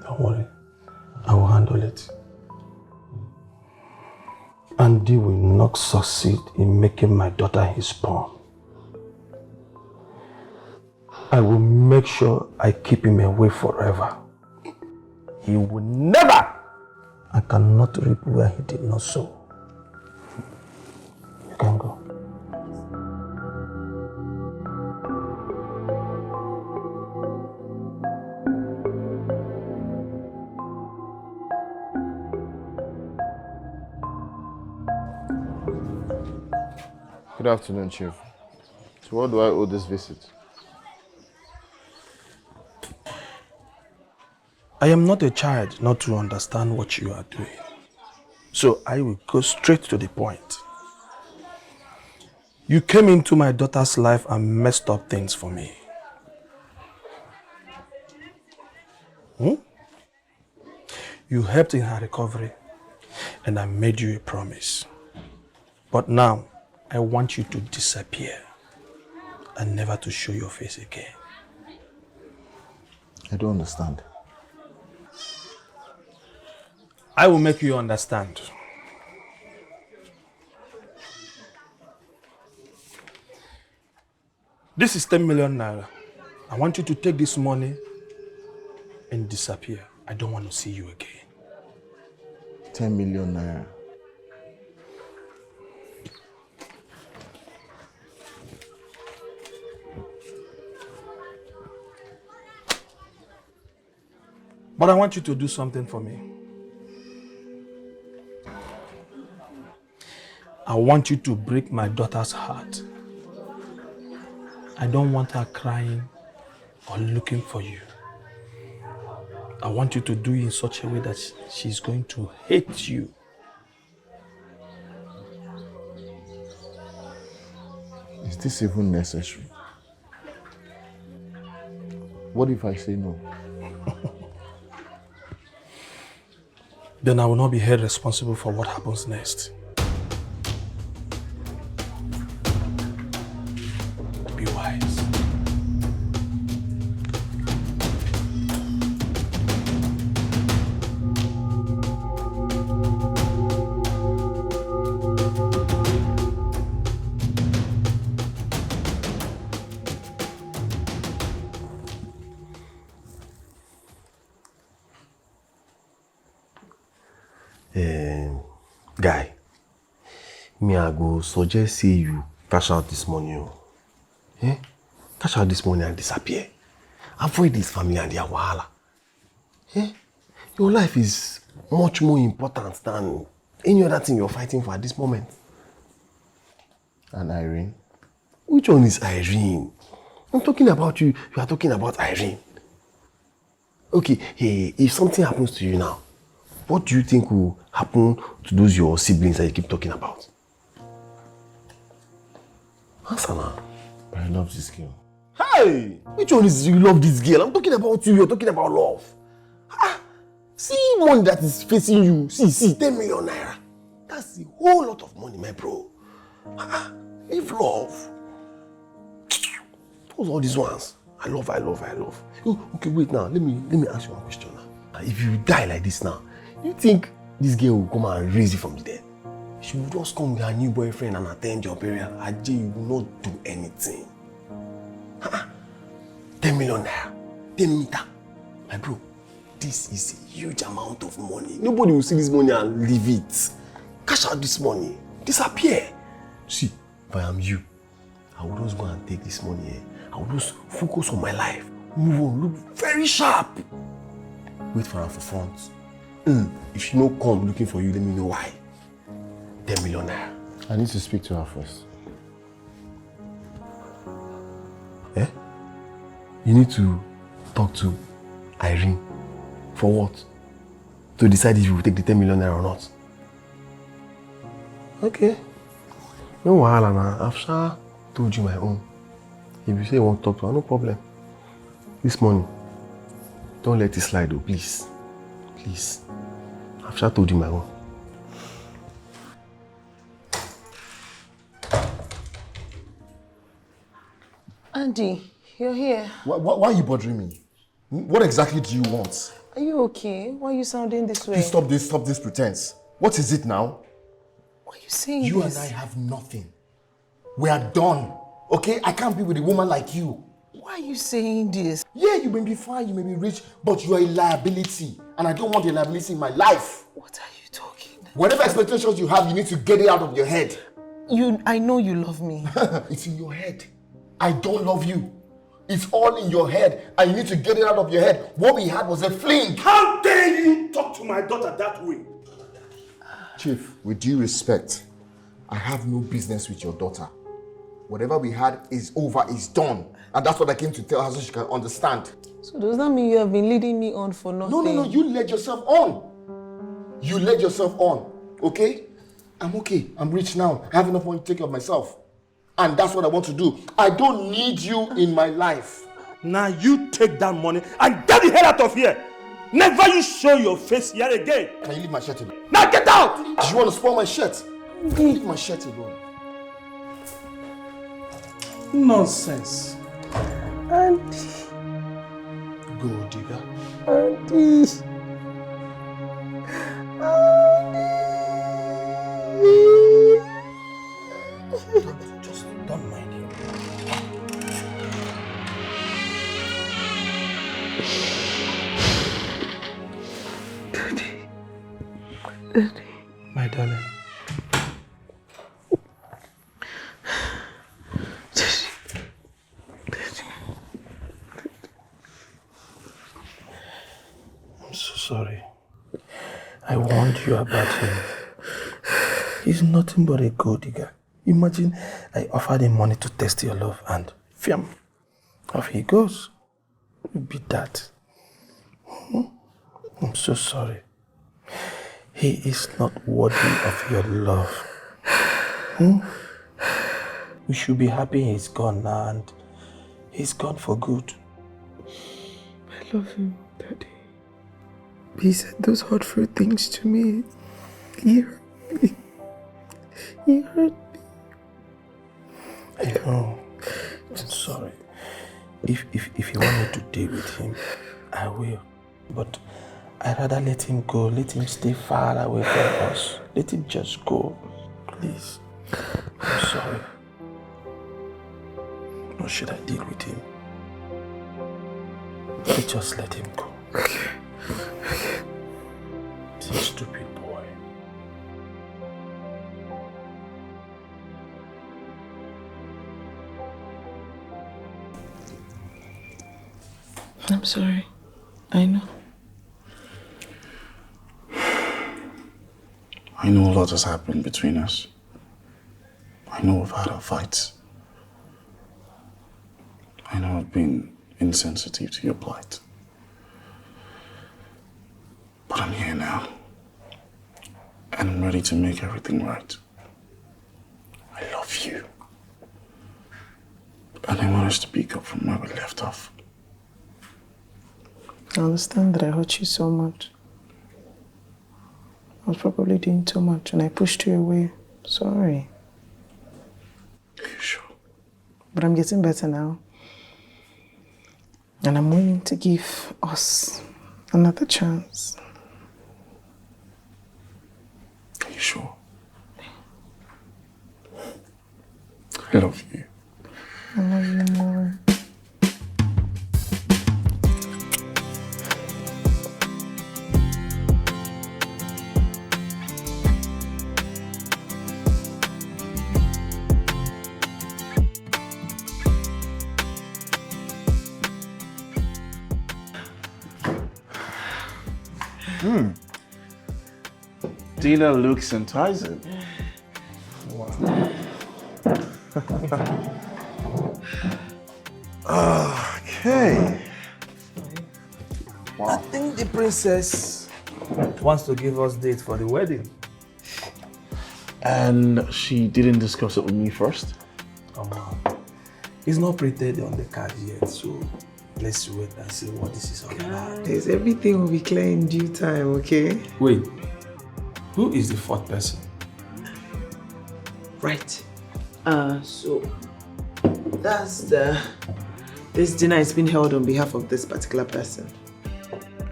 Don't worry. I will handle it. Andy will not succeed in making my daughter his pawn. I will make sure I keep him away forever. He will never! I cannot reap where he did not sow. You can go. Good afternoon, Chief. So what do I owe this visit? I am not a child not to understand what you are doing. So I will go straight to the point. You came into my daughter's life and messed up things for me. You helped in her recovery, and I made you a promise. But now, I want you to disappear and never to show your face again. I don't understand. I will make you understand. This is 10 million naira. I want you to take this money and disappear. I don't want to see you again. 10 million naira. But I want you to do something for me. I want you to break my daughter's heart. I don't want her crying or looking for you. I want you to do it in such a way that she's going to hate you. Is this even necessary? What if I say no? Then I will not be held responsible for what happens next. Be wise. Guy, me I go suggest say you cash out this money. Eh? Cash out this money and disappear. Avoid this family and their wahala. Eh? Your life is much more important than any other thing you're fighting for at this moment. And Irene? Which one is Irene? I'm talking about you. You are talking about Irene. Okay, hey, if something happens to you now, what do you think will happen to those your siblings that you keep talking about? Answer now. I love this girl. Hey! Which one is you love this girl? I'm talking about you, you're talking about love. See money that is facing you. See, 10 million naira. That's a whole lot of money, my bro. Leave love. Those all these ones. I love. Oh, okay, wait now. Let me ask you one question now. If you die like this now, you think this girl will come and raise you from the dead? She will just come with her new boyfriend and attend your burial. Ajay, you will not do anything. 10 million naira. 10 meter. My bro, this is a huge amount of money. Nobody will see this money and leave it. Cash out this money. Disappear. See, if I am you, I will just go and take this money. I will just focus on my life. Move on, look very sharp. Wait for her for front. If she no come looking for you, let me know why. 10 million naira. I need to speak to her first. Eh? You need to talk to Irene. For what? To decide if you will take the 10 million naira or not. Okay. No wahala na. I've sure told you my own. If you say you want to talk to her, no problem. This money, don't let it slide though, please. Please. I've sure told you my own. Andy, you're here. Why are you bothering me? What exactly do you want? Are you okay? Why are you sounding this way? Please stop this pretense. What is it now? Why are you saying You this? and I have nothing. We are done. Okay? I can't be with a woman like you. Why are you saying this? Yeah, you may be fine, you may be rich, but you are a liability. And I don't want a liability in my life. What are you talking? Whatever expectations you have, you need to get it out of your head. I know you love me. It's in your head. I don't love you. It's all in your head, and you need to get it out of your head. What we had was a fling. How dare you talk to my daughter that way? Chief, with due respect, I have no business with your daughter. Whatever we had is over, is done. And that's what I came to tell her so she can understand. So does that mean you have been leading me on for nothing? No, you led yourself on. You led yourself on, okay? I'm okay, I'm rich now. I have enough money to take care of myself. And that's what I want to do. I don't need you in my life. Now you take that money and get the hell out of here. Never you show your face here again. Can you leave my shirt alone? Now get out! Do you want to spoil my shirt? Leave my shirt alone. Nonsense. Auntie. Gold digger. Auntie. Just don't mind him. Daddy. My darling. I'm so sorry. I warned you about him. He's nothing but a gold digger. Imagine I offered him money to test your love and fiam, off he goes. You beat that. I'm so sorry. He is not worthy of your love. We should be happy he's gone now, and he's gone for good. I love him, Daddy. He said those hurtful things to me. He hurt me. He hurt me. I know. I'm sorry. If you want me to deal with him, I will. But I'd rather let him go. Let him stay far away from us. Let him just go. Please. I'm sorry. Or should I deal with him? Just let him go. Okay. He's a stupid boy. I'm sorry. I know. I know a lot has happened between us. I know we've had our fights. I know I've been insensitive to your plight. But I'm here now. And I'm ready to make everything right. I love you. And I want us to pick up from where we left off. I understand that I hurt you so much. I was probably doing too much and I pushed you away. Sorry. Are you sure? But I'm getting better now. And I'm willing to give us another chance. Are you sure? I love you. I love you more. Dinner looks enticing. Okay. Wow. I think the princess wants to give us date for the wedding. And she didn't discuss it with me first? Oh no. It's not printed on the card yet, so let's wait and see what this is all about. Guys, everything will be clear in due time, okay? Wait. Who is the fourth person? Right. So that's this dinner is being held on behalf of this particular person.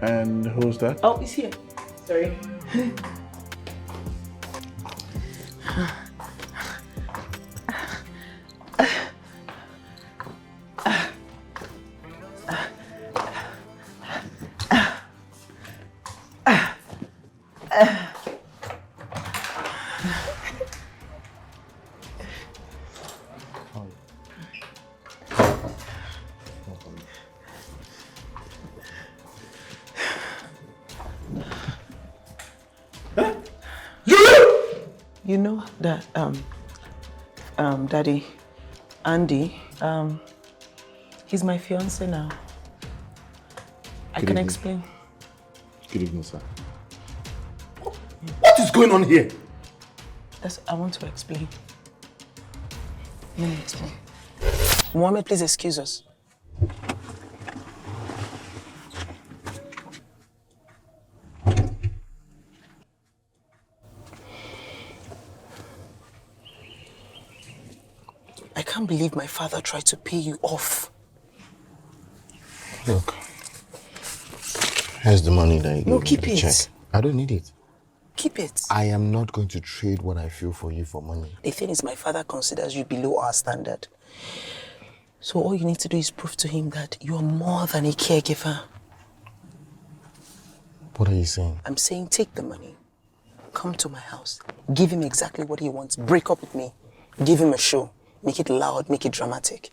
And who's that? Oh, he's here. Sorry. You know that, Daddy, Andy, he's my fiance now. I can explain. Good evening, sir. What is going on here? I want to explain. Let me explain. Mohammed, please excuse us. can't believe my father tried to pay you off. Look, here's the money that you No, gave me, keep the it. check. I don't need it. Keep it. I am not going to trade what I feel for you for money. The thing is, my father considers you below our standard. So all you need to do is prove to him that you are more than a caregiver. What are you saying? I'm saying take the money, come to my house, give him exactly what he wants, break up with me, give him a show, make it loud, make it dramatic.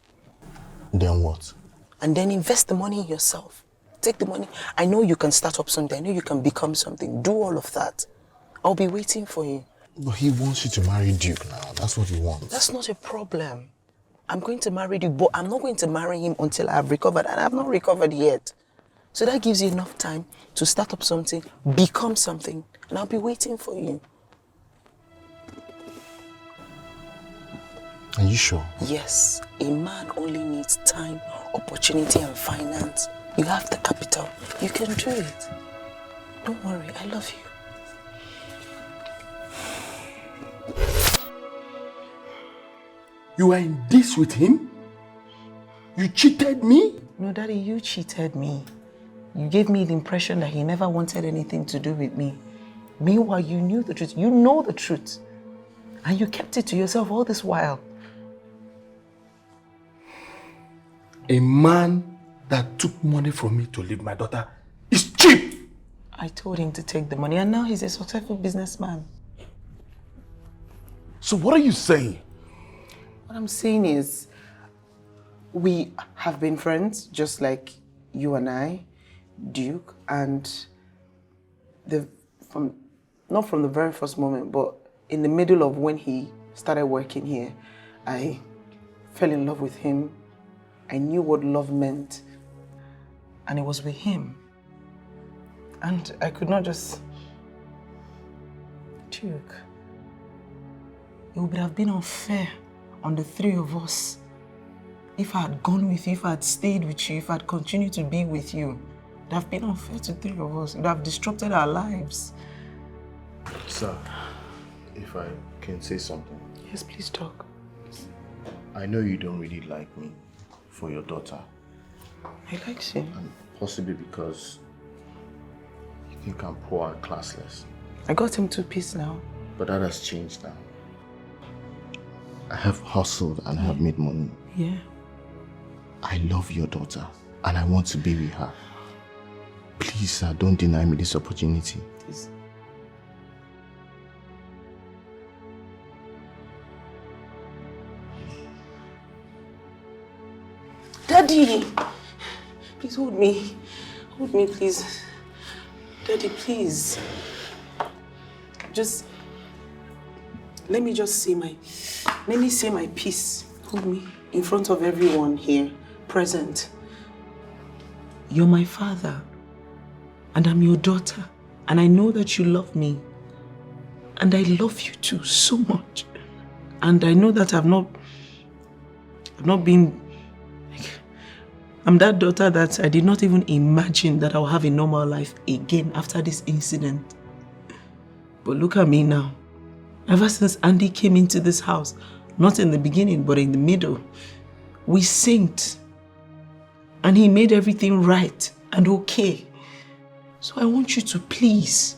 Then what? And then invest the money in yourself. Take the money. I know you can start up something. I know you can become something. Do all of that. I'll be waiting for you. But he wants you to marry Duke now. That's what he wants. That's not a problem. I'm going to marry Duke, but I'm not going to marry him until I have recovered, and I have not recovered yet. So that gives you enough time to start up something, become something, and I'll be waiting for you. Are you sure? Yes, a man only needs time, opportunity, and finance. You have the capital. You can do it. Don't worry, I love you. You are in this with him? You cheated me? No, Daddy, you cheated me. You gave me the impression that he never wanted anything to do with me. Meanwhile, you knew the truth. You know the truth. And you kept it to yourself all this while. A man that took money from me to leave my daughter is cheap. I told him to take the money, and now he's a successful businessman. So what are you saying? What I'm saying is, we have been friends, just like you and I, Duke, and not from the very first moment, but in the middle of when he started working here, I fell in love with him. I knew what love meant, and it was with him. And I could not just... Duke, it would have been unfair on the three of us if I had gone with you, if I had stayed with you, if I had continued to be with you. It would have been unfair to three of us. It would have disrupted our lives. Sir, if I can say something. Yes, please talk. I know you don't really like me for your daughter. I like you. And possibly because you think I'm poor and classless. I got him 2 pieces now. But that has changed now. I have hustled and have made money. Yeah. I love your daughter and I want to be with her. Please, sir, don't deny me this opportunity. Please. Daddy! Please hold me. Hold me, please. Daddy, please. Just... Let me say my piece. Hold me in front of everyone here, present. You're my father, and I'm your daughter, and I know that you love me, and I love you too so much, and I know that I've not been. I'm that daughter that I did not even imagine that I'll have a normal life again after this incident. But look at me now. Ever since Andy came into this house, not in the beginning, but in the middle, we synced. And he made everything right and okay. So I want you to please,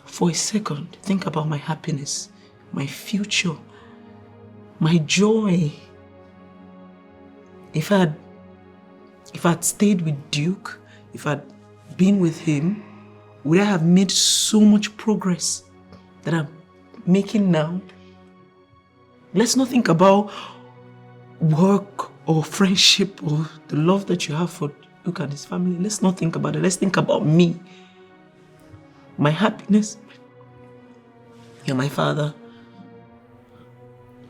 for a second, think about my happiness, my future, my joy. If I'd stayed with Duke, if I'd been with him, would I have made so much progress that I'm making now? Let's not think about work or friendship or the love that you have for Duke and his family. Let's not think about it. Let's think about me. My happiness. You're my father.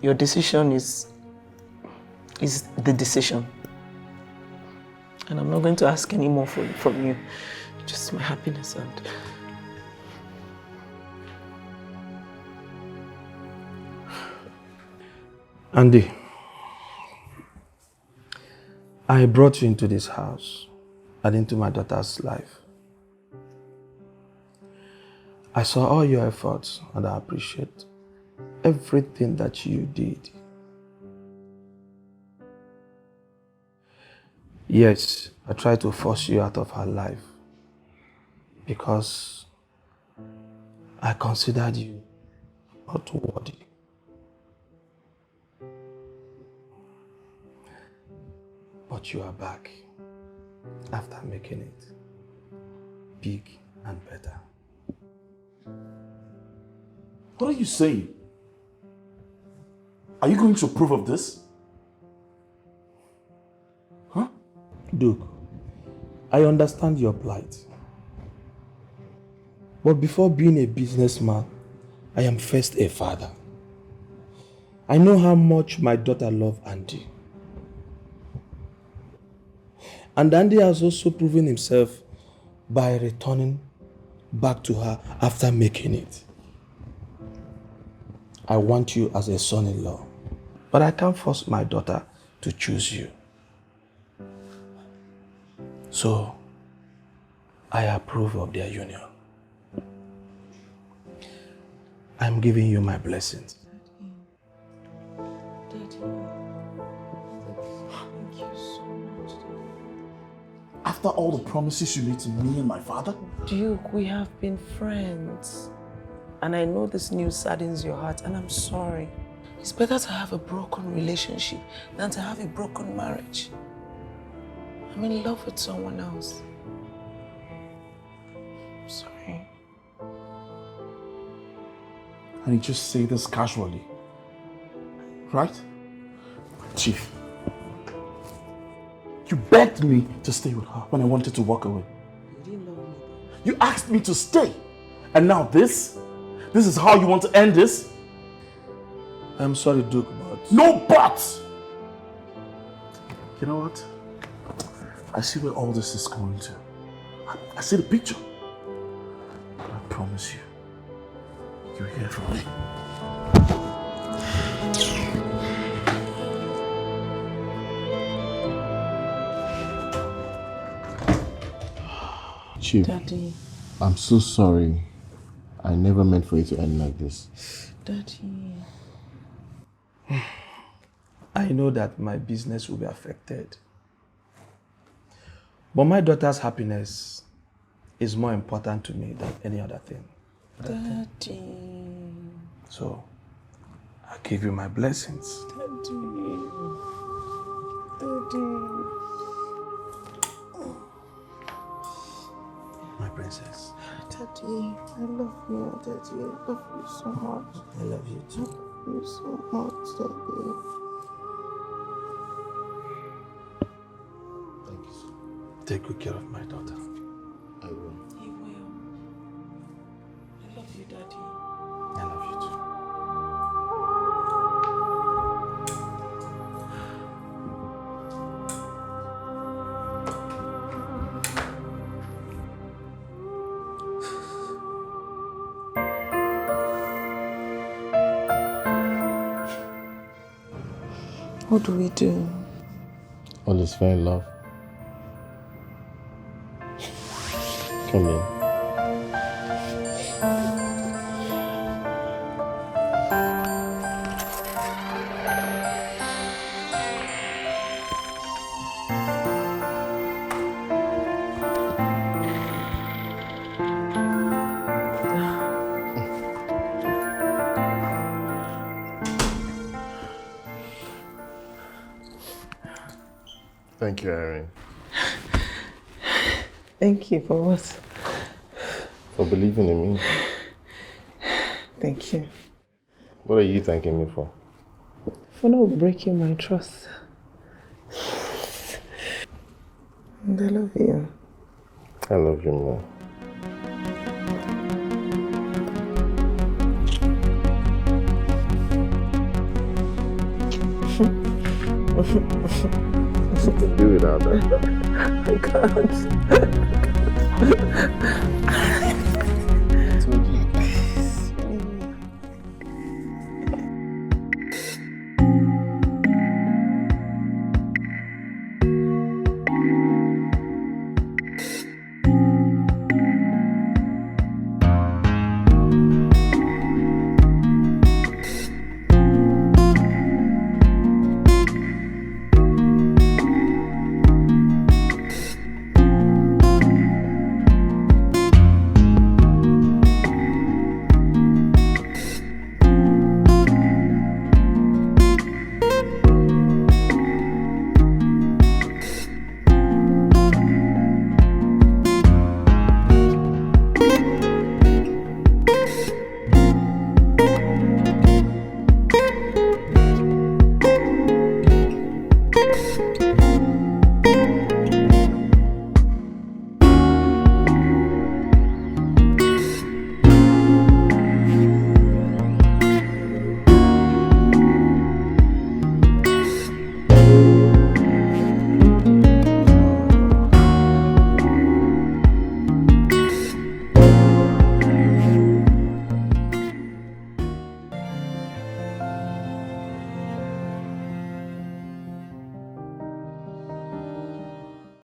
Your decision is the decision. And I'm not going to ask any more from you. Just my happiness and... Andy, I brought you into this house and into my daughter's life. I saw all your efforts and I appreciate. everything that you did. Yes, I tried to force you out of her life because I considered you not worthy. But you are back after making it big and better. What are you saying? Are you going to approve of this? Huh? Duke, I understand your plight. But before being a businessman, I am first a father. I know how much my daughter loves Andy. And Andy has also proven himself by returning back to her after making it. I want you as a son-in-law, but I can't force my daughter to choose you. So, I approve of their union. I'm giving you my blessings. After all the promises you made to me and my father? Duke, we have been friends. And I know this news saddens your heart, and I'm sorry. It's better to have a broken relationship than to have a broken marriage. I'm in love with someone else. I'm sorry. And you just say this casually, right? Chief, you begged me to stay with her when I wanted to walk away. You didn't love me. You asked me to stay. And now this is how you want to end this? I'm sorry, Duke, but... No buts! You know what? I see where all this is going to. I see the picture. But I promise you, you'll hear from me. Chief, Daddy. I'm so sorry. I never meant for it to end like this. Daddy. I know that my business will be affected. But my daughter's happiness is more important to me than any other thing. Daddy. So, I give you my blessings. Daddy. Daddy. My princess. Daddy, I love you, Daddy. I love you so much. I love you too. I love you so much, Daddy. Thank you, sir. Take good care of my daughter. I will. He will. I love you, Daddy. I love you too. What do we do? All is fair in love. Come in. Thank you, Irene. Thank you for what? For believing in me. Thank you. What are you thanking me for? For not breaking my trust. And I love you. I love you more. You can do without that. I can't.